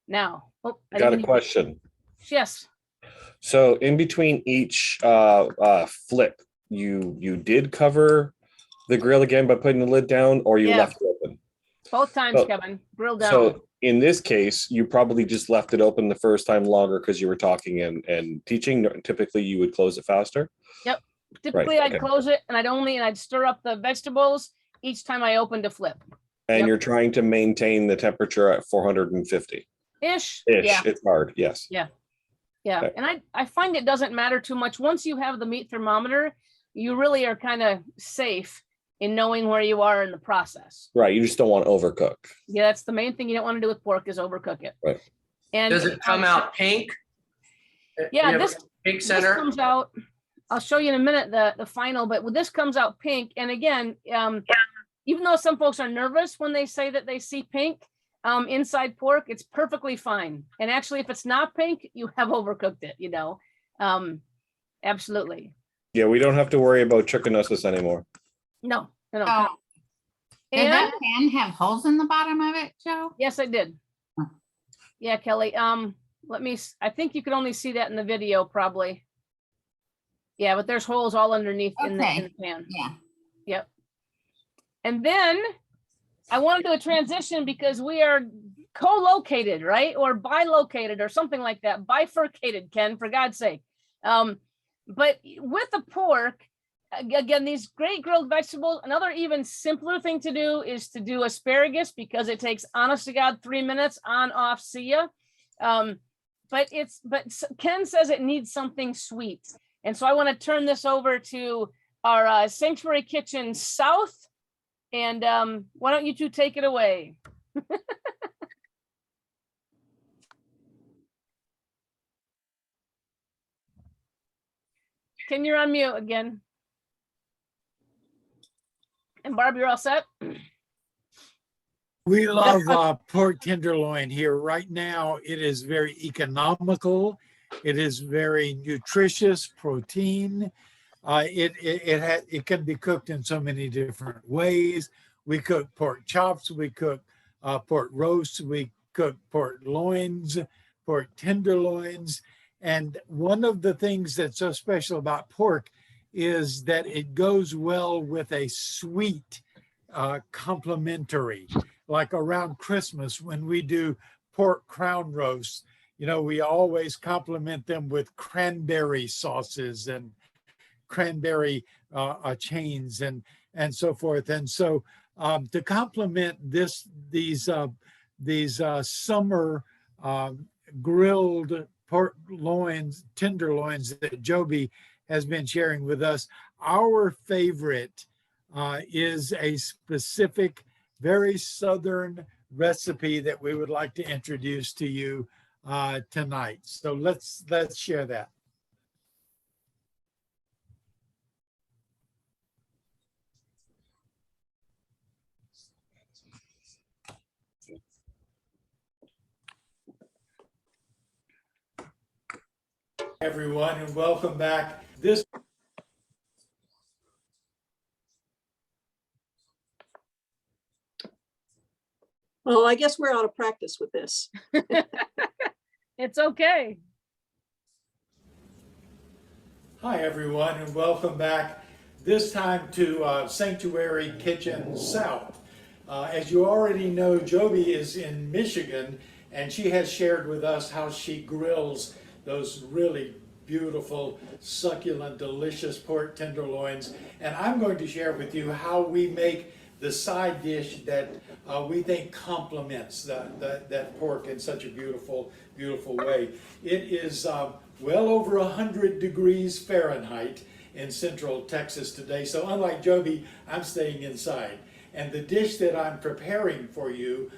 Now, I got a question. Yes. So in between each flip, you did cover the grill again by putting the lid down, or you left it open? Both times, Kevin. Grill down. So in this case, you probably just left it open the first time longer because you were talking and teaching. Typically, you would close it faster. Yep. Typically, I'd close it, and I'd stir up the vegetables each time I opened a flip. And you're trying to maintain the temperature at 450. Ish. Yeah. It's hard. Yes. Yeah. Yeah. Okay. And I find it doesn't matter too much. Once you have the meat thermometer, you really are kind of safe in knowing where you are in the process. Right. You just don't want to overcook. Yeah. That's the main thing you don't want to do with pork, is overcook it. Right. And does it come out pink? Yeah. This comes out, I'll show you in a minute the final, but this comes out pink. And again, even though some folks are nervous when they say that they see pink inside pork, it's perfectly fine. And actually, if it's not pink, you have overcooked it, absolutely. Yeah, we don't have to worry about trichinosis anymore. No. Did And that pan have holes in the bottom of it, Joe? yes, I did. Huh. Yeah, Kelly. I think you can only see that in the video probably. Yeah, but there's holes all underneath in the Okay. pan. Yeah. Yep. And then I want to do a transition because we are co-located, right? Or bilocated or something like that. Bifurcated, Ken, for God's sake. But with the pork, again, these great grilled vegetables, another even simpler thing to do is to do asparagus because it takes, honest to God, 3 minutes on, off, see ya. But Ken says it needs something sweet. And so I want to turn this over to our Sanctuary Kitchen South. And why don't you two take it away? Ken, you're on mute again. And Barb, you're all set? We love pork tenderloin here. Right now, it is very economical. It is very nutritious, protein. It can be cooked in so many different ways. We cook pork chops, we cook pork roasts, we cook pork loins, pork tenderloins. And one of the things that's so special about pork is that it goes well with a sweet complementary. Like around Christmas when we do pork crown roasts, you know, we always complement them with cranberry sauces and cranberry chains and so forth. And so to complement these summer grilled pork loins, tenderloins that Joby has been sharing with us, our favorite is a specific, very Southern recipe that we would like to introduce to you tonight. So let's share that. Everyone, and welcome back. Well, I guess we're out of practice with this. It's okay. Hi, everyone, and welcome back. This time to Sanctuary Kitchen South. As you already know, Joby is in Michigan, and she has shared with us how she grills those really beautiful, succulent, delicious pork tenderloins. And I'm going to share with you how we make the side dish that we think complements that pork in such a beautiful, beautiful way. It is well over 100 degrees Fahrenheit in central Texas today. So unlike Joby, I'm staying inside. And the dish that I'm preparing for you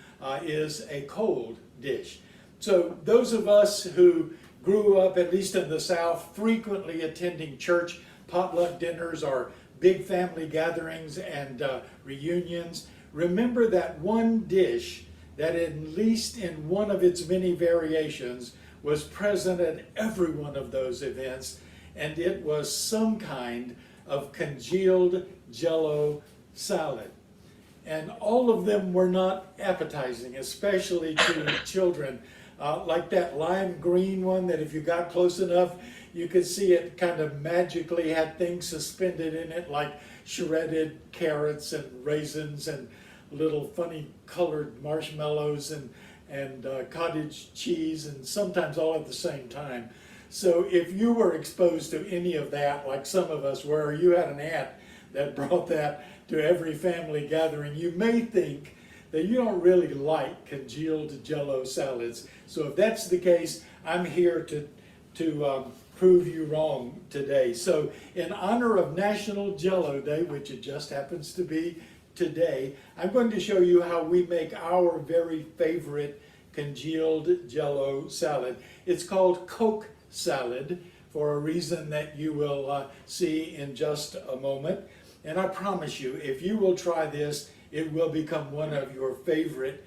is a cold dish. So those of us who grew up, at least in the South, frequently attending church potluck dinners or big family gatherings and reunions, remember that one dish that at least in one of its many variations was present at every one of those events, and it was some kind of congealed Jell-O salad. And all of them were not appetizing, especially to children. Like that lime green one that if you got close enough, you could see it kind of magically had things suspended in it like shredded carrots and raisins and little funny colored marshmallows and cottage cheese, and sometimes all at the same time. So if you were exposed to any of that, like some of us were, or you had an aunt that brought that to every family gathering, you may think that you don't really like congealed Jell-O salads. So if that's the case, I'm here to prove you wrong today. So in honor of National Jell-O Day, which it just happens to be today, I'm going to show you how we make our very favorite congealed Jell-O salad. It's called Coke salad for a reason that you will see in just a moment. And I promise you, if you will try this, it will become one of your favorite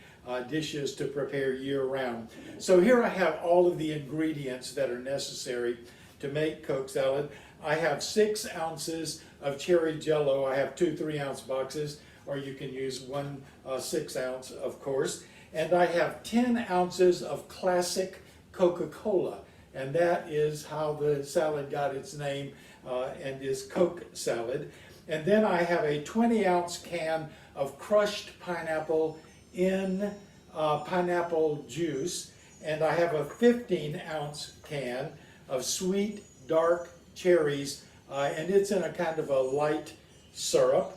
dishes to prepare year-round. So here I have all of the ingredients that are necessary to make Coke salad. I have 6 ounces of cherry Jell-O. I have 2 3-ounce boxes, or you can use 1/6 ounce, of course. And I have 10 ounces of classic Coca-Cola, and that is how the salad got its name, and is Coke salad. And then I have a 20-ounce can of crushed pineapple in pineapple juice, and I have a 15-ounce can of sweet dark cherries, and it's in a kind of a light syrup.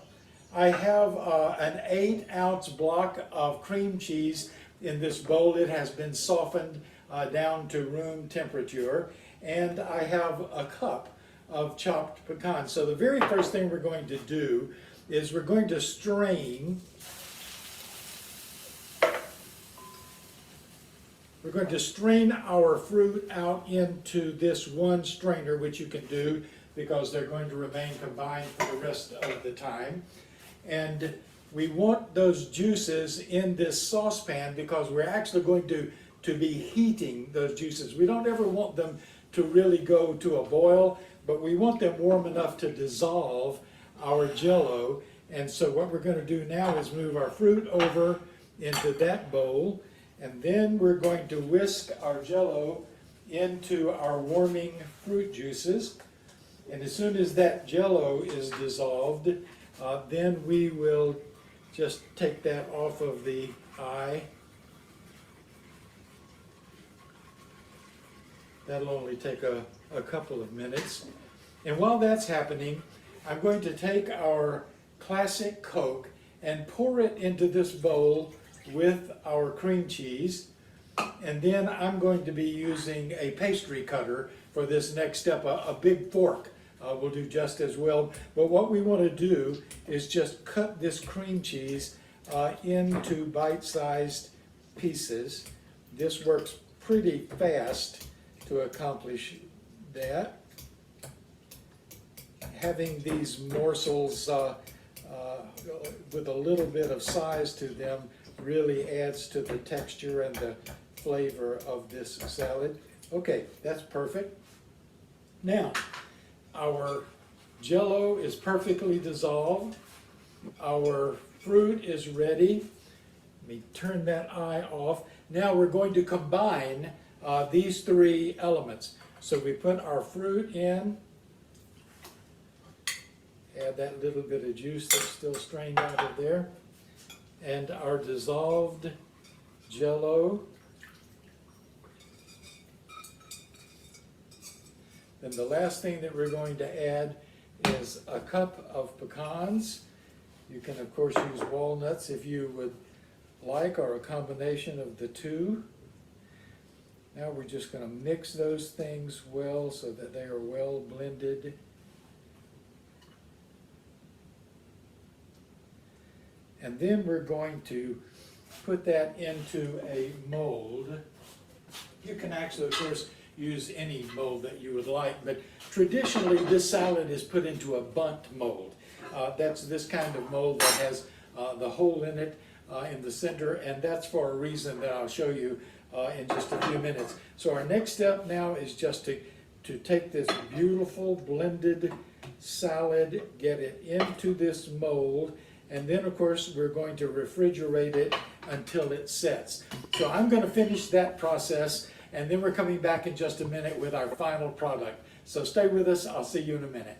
I have an 8-ounce block of cream cheese in this bowl. It has been softened down to room temperature, and I have a cup of chopped pecans. So the very first thing we're going to do is we're going to strain. We're going to strain our fruit out into this one strainer, which you can do because they're going to remain combined for the rest of the time. And we want those juices in this saucepan because we're actually going to be heating those juices. We don't ever want them to really go to a boil, but we want them warm enough to dissolve our Jell-O. And so what we're going to do now is move our fruit over into that bowl, and then we're going to whisk our Jell-O into our warming fruit juices. And as soon as that Jell-O is dissolved, then we will just take that off of the eye. That'll only take a couple of minutes. And while that's happening, I'm going to take our classic Coke and pour it into this bowl with our cream cheese. And then I'm going to be using a pastry cutter for this next step. A big fork will do just as well. But what we want to do is just cut this cream cheese into bite-sized pieces. This works pretty fast to accomplish that. Having these morsels with a little bit of size to them really adds to the texture and the flavor of this salad. Okay, that's perfect. Now, our Jell-O is perfectly dissolved. Our fruit is ready. Let me turn that eye off. Now we're going to combine these three elements. So we put our fruit in, add that little bit of juice that's still strained out of there, and our dissolved Jell-O. Then the last thing that we're going to add is a cup of pecans. You can of course use walnuts if you would like, or a combination of the two. Now we're just going to mix those things well so that they are well blended. And then we're going to put that into a mold. You can actually, of course, use any mold that you would like, but traditionally this salad is put into a bundt mold. That's this kind of mold that has the hole in it in the center, and that's for a reason that I'll show you in just a few minutes. So our next step now is just to take this beautiful blended salad, get it into this mold, and then of course we're going to refrigerate it until it sets. So I'm going to finish that process, and then we're coming back in just a minute with our final product. So stay with us, I'll see you in a minute.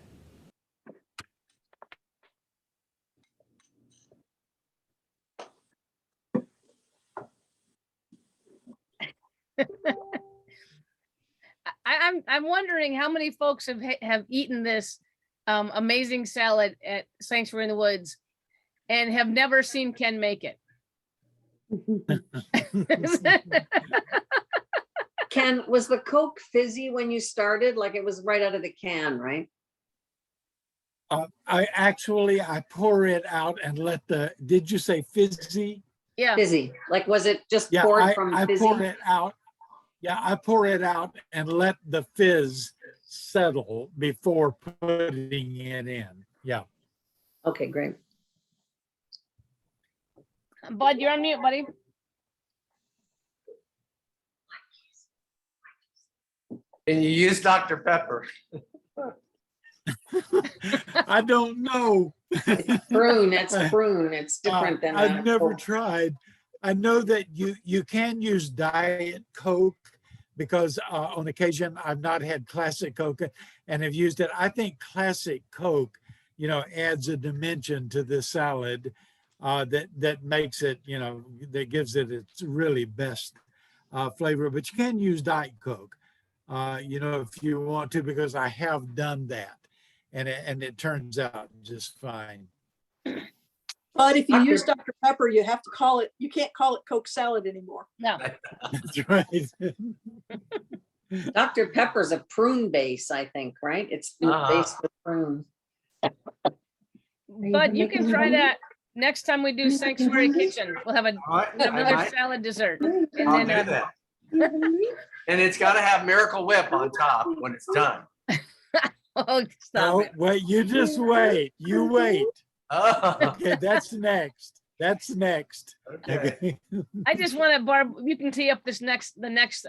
I'm wondering how many folks have eaten this amazing salad at Sanctuary in the Woods and have never seen Ken make it. Ken, was the Coke fizzy when you started? Like it was right out of the can, right? I pour it out and let the, did you say fizzy? Yeah. Fizzy. Like was it just Yeah, poured from I fizzy? pour it out. Yeah, I pour it out and let the fizz settle before putting it in. Yeah. Okay, great. Bud, you're on mute, buddy. And you use Dr. Pepper. I don't know. Prune, it's prune. It's different than. I've never Coke. tried. I know that you can use Diet Coke because on occasion I've not had Classic Coke and have used it. I think Classic Coke, adds a dimension to this salad that makes it, that gives it its really best flavor. But you can use Diet Coke, if you want to, because I have done that, and it turns out just fine. But if you use Dr. Pepper, you can't call it Coke salad anymore. No. That's right. Dr. Pepper's a prune base, I think, right? It's based with prune. But you can try that next time we do Sanctuary Kitchen. We'll have another salad dessert. And I'll then, do that. And it's got to have Miracle Whip on top when it's done. oh, stop it. Wait, you just wait. You wait. Oh. Okay, that's next. That's next. Okay. I just want to, Barb, you can tee up the next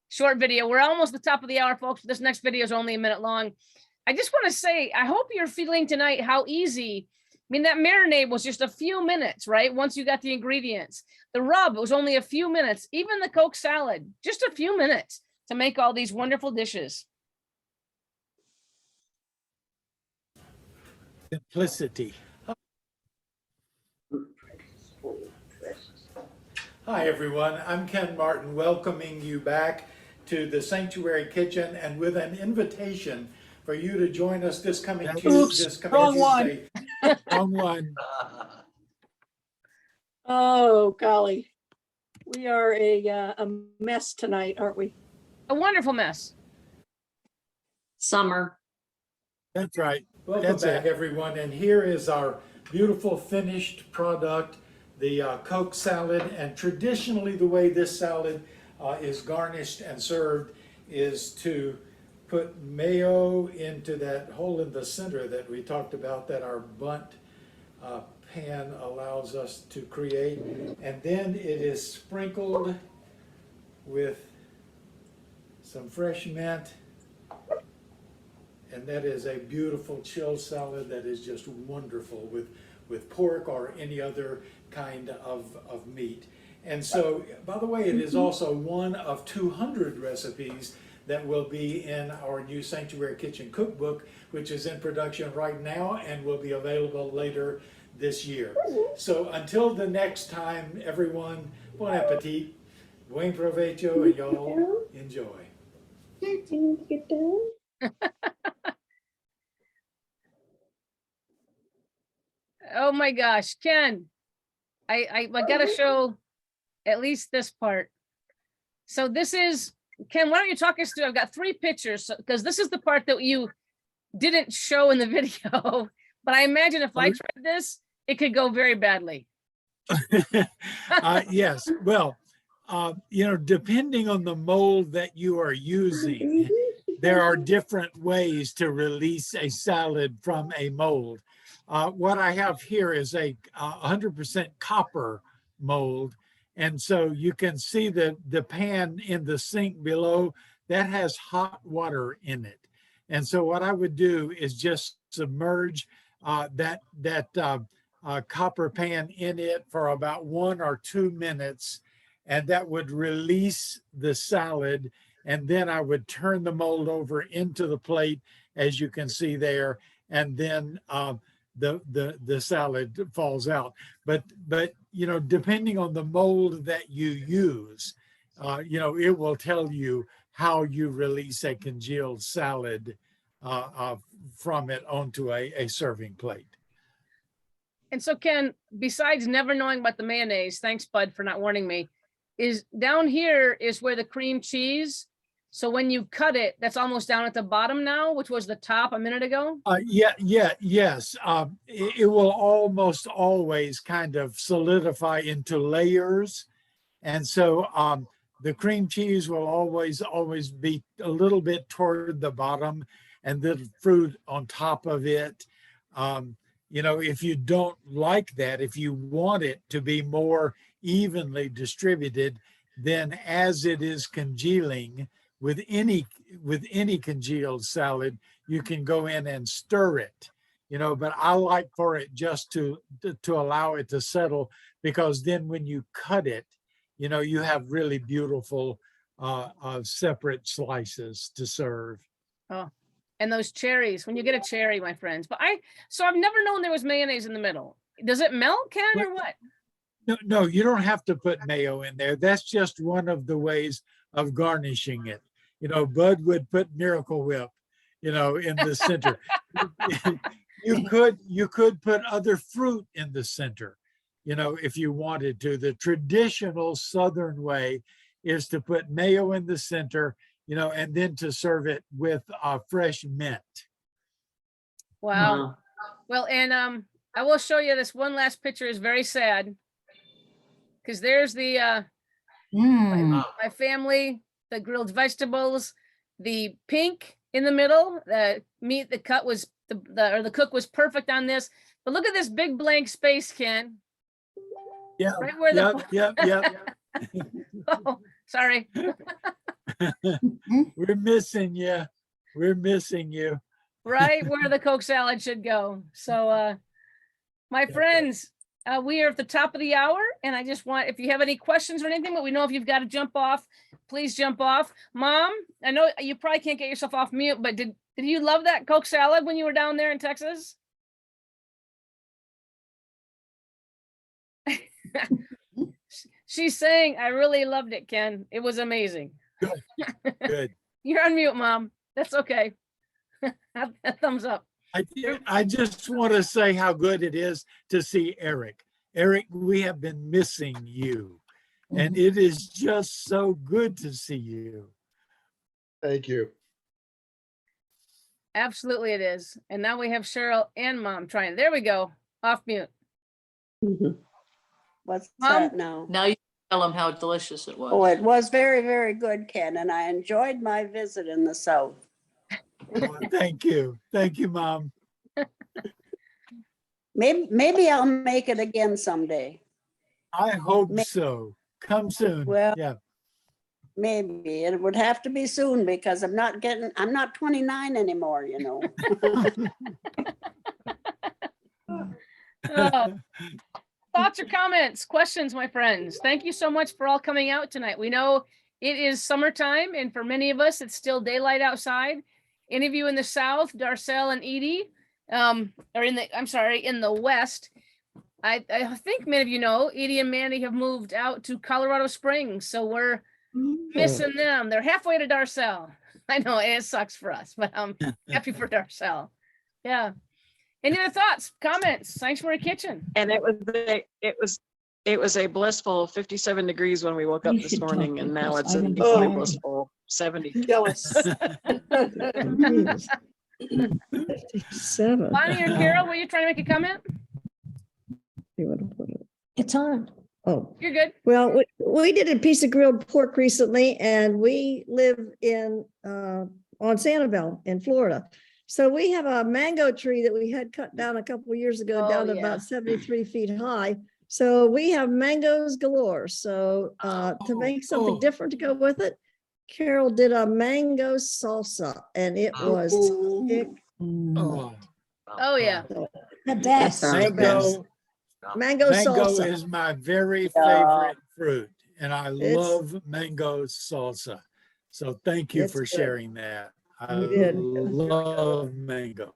short video. We're almost at the top of the hour, folks. This next video is only a minute long. I just want to say, I hope you're feeling tonight how easy. I mean, that marinade was just a few minutes, right? Once you got the ingredients. The rub was only a few minutes. Even the Coke salad, just a few minutes to make all these wonderful dishes. Simplicity. Hi, everyone. I'm Ken Martin, welcoming you back to the Sanctuary Kitchen and with an invitation for you to join us this coming Tuesday. Wrong one. Wrong one. Oh, golly. We are a mess tonight, aren't we? A wonderful mess. Summer. That's right. Welcome back, everyone. And here is our beautiful finished product, the Coke salad. And traditionally, the way this salad is garnished and served is to put mayo into that hole in the center that we talked about, that our bunt pan allows us to create. And then it is sprinkled with some fresh mint. And that is a beautiful chilled salad that is just wonderful with pork or any other kind of meat. And so, by the way, it is also one of 200 recipes that will be in our new Sanctuary Kitchen cookbook, which is in production right now and will be available later this year. So until the next time, everyone, bon appetit, buen provecho, and y'all enjoy. Oh my gosh, Ken, I gotta show at least this part. So this is, Ken, why don't you talk us through? I've got 3 pictures because this is the part that you didn't show in the video, but I imagine if I tried this, it could go very badly. Yes, well, depending on the mold that you are using, there are different ways to release a salad from a mold. What I have here is a 100% copper mold. And so you can see the pan in the sink below that has hot water in it. And so what I would do is just submerge that copper pan in it for about 1 or 2 minutes, and that would release the salad. And then I would turn the mold over into the plate, as you can see there, and then the salad falls out. But depending on the mold that you use, it will tell you how you release a congealed salad from it onto a serving plate. And so, Ken, besides never knowing about the mayonnaise, thanks, Bud, for not warning me, is down here is where the cream cheese. So when you cut it, that's almost down at the bottom now, which was the top a minute ago. Yes. It will almost always kind of solidify into layers. And so the cream cheese will always be a little bit toward the bottom and the fruit on top of it. If you don't like that, if you want it to be more evenly distributed, then as it is congealing, with any congealed salad, you can go in and stir it, but I like for it just to allow it to settle, because then when you cut it, you have really beautiful separate slices to serve. Oh, and those cherries, when you get a cherry, my friends. But so I've never known there was mayonnaise in the middle. Does it melt, Ken, or what? No, you don't have to put mayo in there. That's just one of the ways of garnishing it. Bud would put Miracle Whip, in the center. You could put other fruit in the center, if you wanted to. The traditional Southern way is to put mayo in the center, and then to serve it with fresh mint. Wow. Well, and I will show you this one last picture is very sad, because there's the my family, the grilled vegetables, the pink in the middle, the meat, the cut was the cook was perfect on this. But look at this big blank space, Ken. Yeah. Right where oh, sorry. We're missing you. We're missing you. Right where the Coke salad should go. So my friends, we are at the top of the hour, and I just want, if you have any questions or anything, but we know if you've got to jump off, please jump off. Mom, I know you probably can't get yourself off mute, but did you love that Coke salad when you were down there in Texas? She's saying, I really loved it, Ken. It was amazing. Good. You're on mute, Mom. That's okay. Have a thumbs up. I just want to say how good it is to see Eric. Eric, we have been missing you, and it is just so good to see you. Thank you. Absolutely it is. And now we have Cheryl and Mom trying. There we go. Off mute. What's Mom? that now? Now you tell them how delicious it was. Oh, it was very, very good, Ken, and I enjoyed my visit in the South. Oh, thank you. Thank you, Mom. Maybe I'll make it again someday. I hope so. Come soon. Well, yeah. Maybe it would have to be soon, because I'm not 29 anymore, Thoughts or comments, questions, my friends? Thank you so much for all coming out tonight. We know it is summertime, and for many of us, it's still daylight outside. Any of you in the South, Darcel and Edie, or in the West, I think many of you know, Edie and Mandy have moved out to Colorado Springs, so we're missing them. They're halfway to Darcel. I know it sucks for us, but I'm happy for Darcel. Yeah. Any other thoughts, comments? Sanctuary Kitchen. And it was a blissful 57 degrees when we woke up this morning, and now it's a blissful 70. Jealous. 57. Bonnie or Carol, were you trying to make a comment? It's on. Oh, You're good. well, we did a piece of grilled pork recently, and we live in on Sanibel in Florida. So we have a mango tree that we had cut down a couple of years ago, down to about 73 feet high. So we have mangoes galore. So to make something different to go with it, Carol did a mango salsa, and it was thick. Oh yeah. The best. Mango salsa is my very favorite fruit, and I love mango salsa. So thank you for sharing that. I love mango.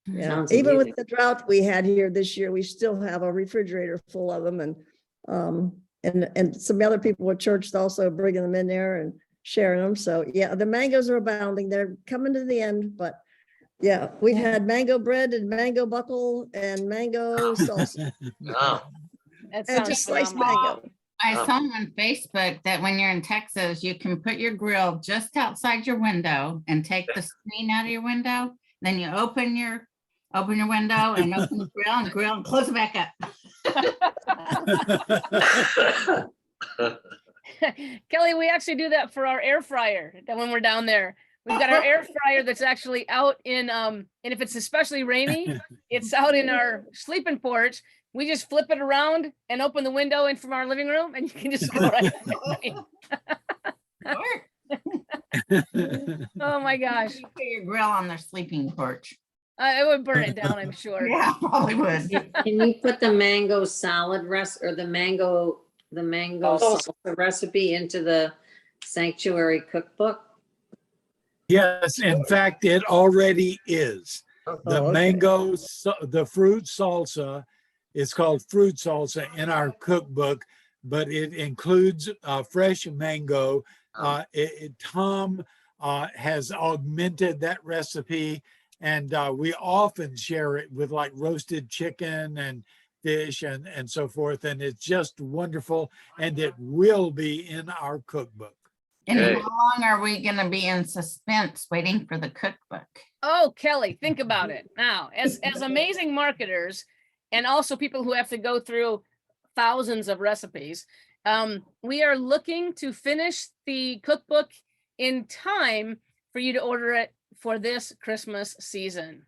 Yeah, even with the drought we had here this year, we still have a refrigerator full of them, and some other people at church also bringing them in there and sharing them. So yeah, the mangoes are abounding. They're coming to the end, but yeah, we've had mango bread and mango buckle and mango salsa. And just sliced mango. I saw on Facebook that when you're in Texas, you can put your grill just outside your window and take the screen out of your window. Then you open your window and open the grill and close it back up. Kelly, we actually do that for our air fryer. That when we're down there, we've got our air fryer that's actually out in and if it's especially rainy, it's out in our sleeping porch. We just flip it around and open the window in from our living room, and you can just go right in. Oh my gosh. You put your grill on their sleeping porch. I would burn it down, I'm sure. Yeah, probably would. Can you put the mango salad or the mango salsa recipe into the sanctuary cookbook? Yes, in fact, it already is. The okay. mango, the fruit salsa is called fruit salsa in our cookbook, but it includes fresh mango. Tom has augmented that recipe, and we often share it with like roasted chicken and fish and so forth. And it's just wonderful, and it will be in our cookbook. And how long are we going to be in suspense waiting for the cookbook? Oh, Kelly, think about it. Now, as amazing marketers, and also people who have to go through thousands of recipes, we are looking to finish the cookbook in time for you to order it for this Christmas season.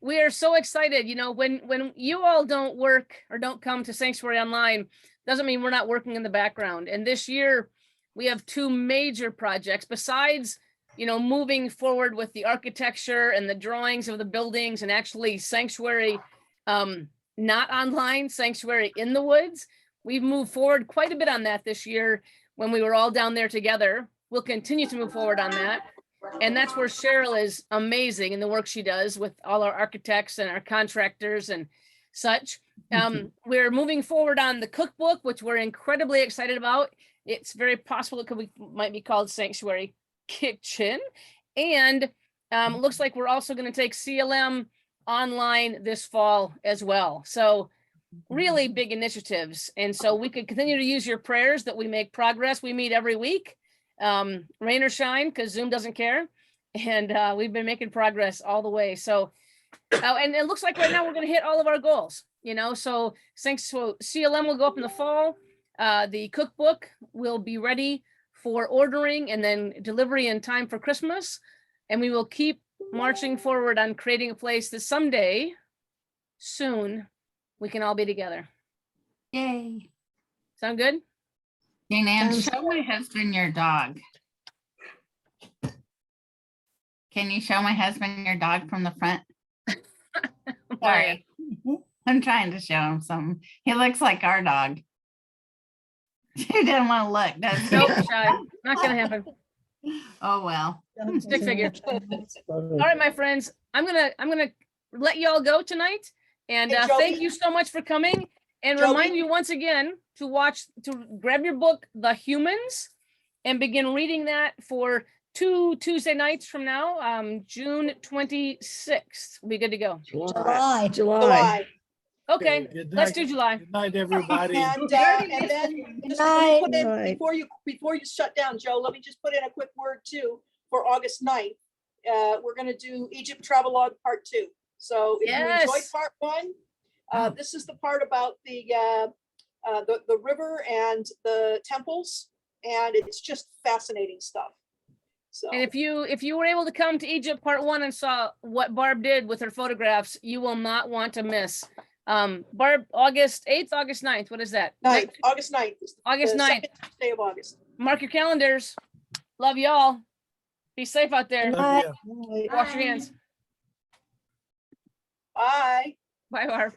We are so excited. You know, when you all don't work or don't come to Sanctuary Online, doesn't mean we're not working in the background. And this year we have two major projects besides, you know, moving forward with the architecture and the drawings of the buildings and actually Sanctuary, not online, Sanctuary in the woods. We've moved forward quite a bit on that this year when we were all down there together. We'll continue to move forward on that. And that's where Cheryl is amazing in the work she does with all our architects and our contractors and such. We're moving forward on the cookbook, which we're incredibly excited about. It's very possible it might be called Sanctuary Kitchen. And looks like we're also going to take CLM online this fall as well. So really big initiatives. And so we could continue to use your prayers that we make progress. We meet every week, rain or shine, because Zoom doesn't care. And we've been making progress all the way. So, and it looks like right now we're going to hit all of our goals, you know, so CLM will go up in the fall. The cookbook will be ready for ordering and then delivery in time for Christmas. And we will keep marching forward on creating a place that someday, soon, we can all be together. Yay. Sound good? Jane Ann, show my husband your dog. Can you show my husband your dog from the front? Sorry. I'm trying to show him something. He looks like our dog. He didn't want to look. Nope, shy. Not gonna happen. Oh well. Stick figure. All right, my friends. I'm gonna let you all go tonight. And Hey, Joey. thank you so much for coming. And Joey. remind you once again to grab your book, The Humans, and begin reading that for 2 Tuesday nights from now, June 26th. We'll be good to go. July. Okay, Good let's night. do July. Good night, everybody. And then just let me put in, before you shut down, Joe, let me just put in a quick word too for August 9th. We're gonna do Egypt Travelogue Part 2. So if you enjoyed Yes. Part 1, this is the part about the river and the temples, and it's just fascinating stuff. So And if you were able to come to Egypt Part 1 and saw what Barb did with her photographs, you will not want to miss. Barb, August 8th, August 9th. What is that? August 9th. August the 9th. second Tuesday of August. Mark your calendars. Love y'all. Be safe out there. Love ya. Wash your hands. Bye. Bye, Barb.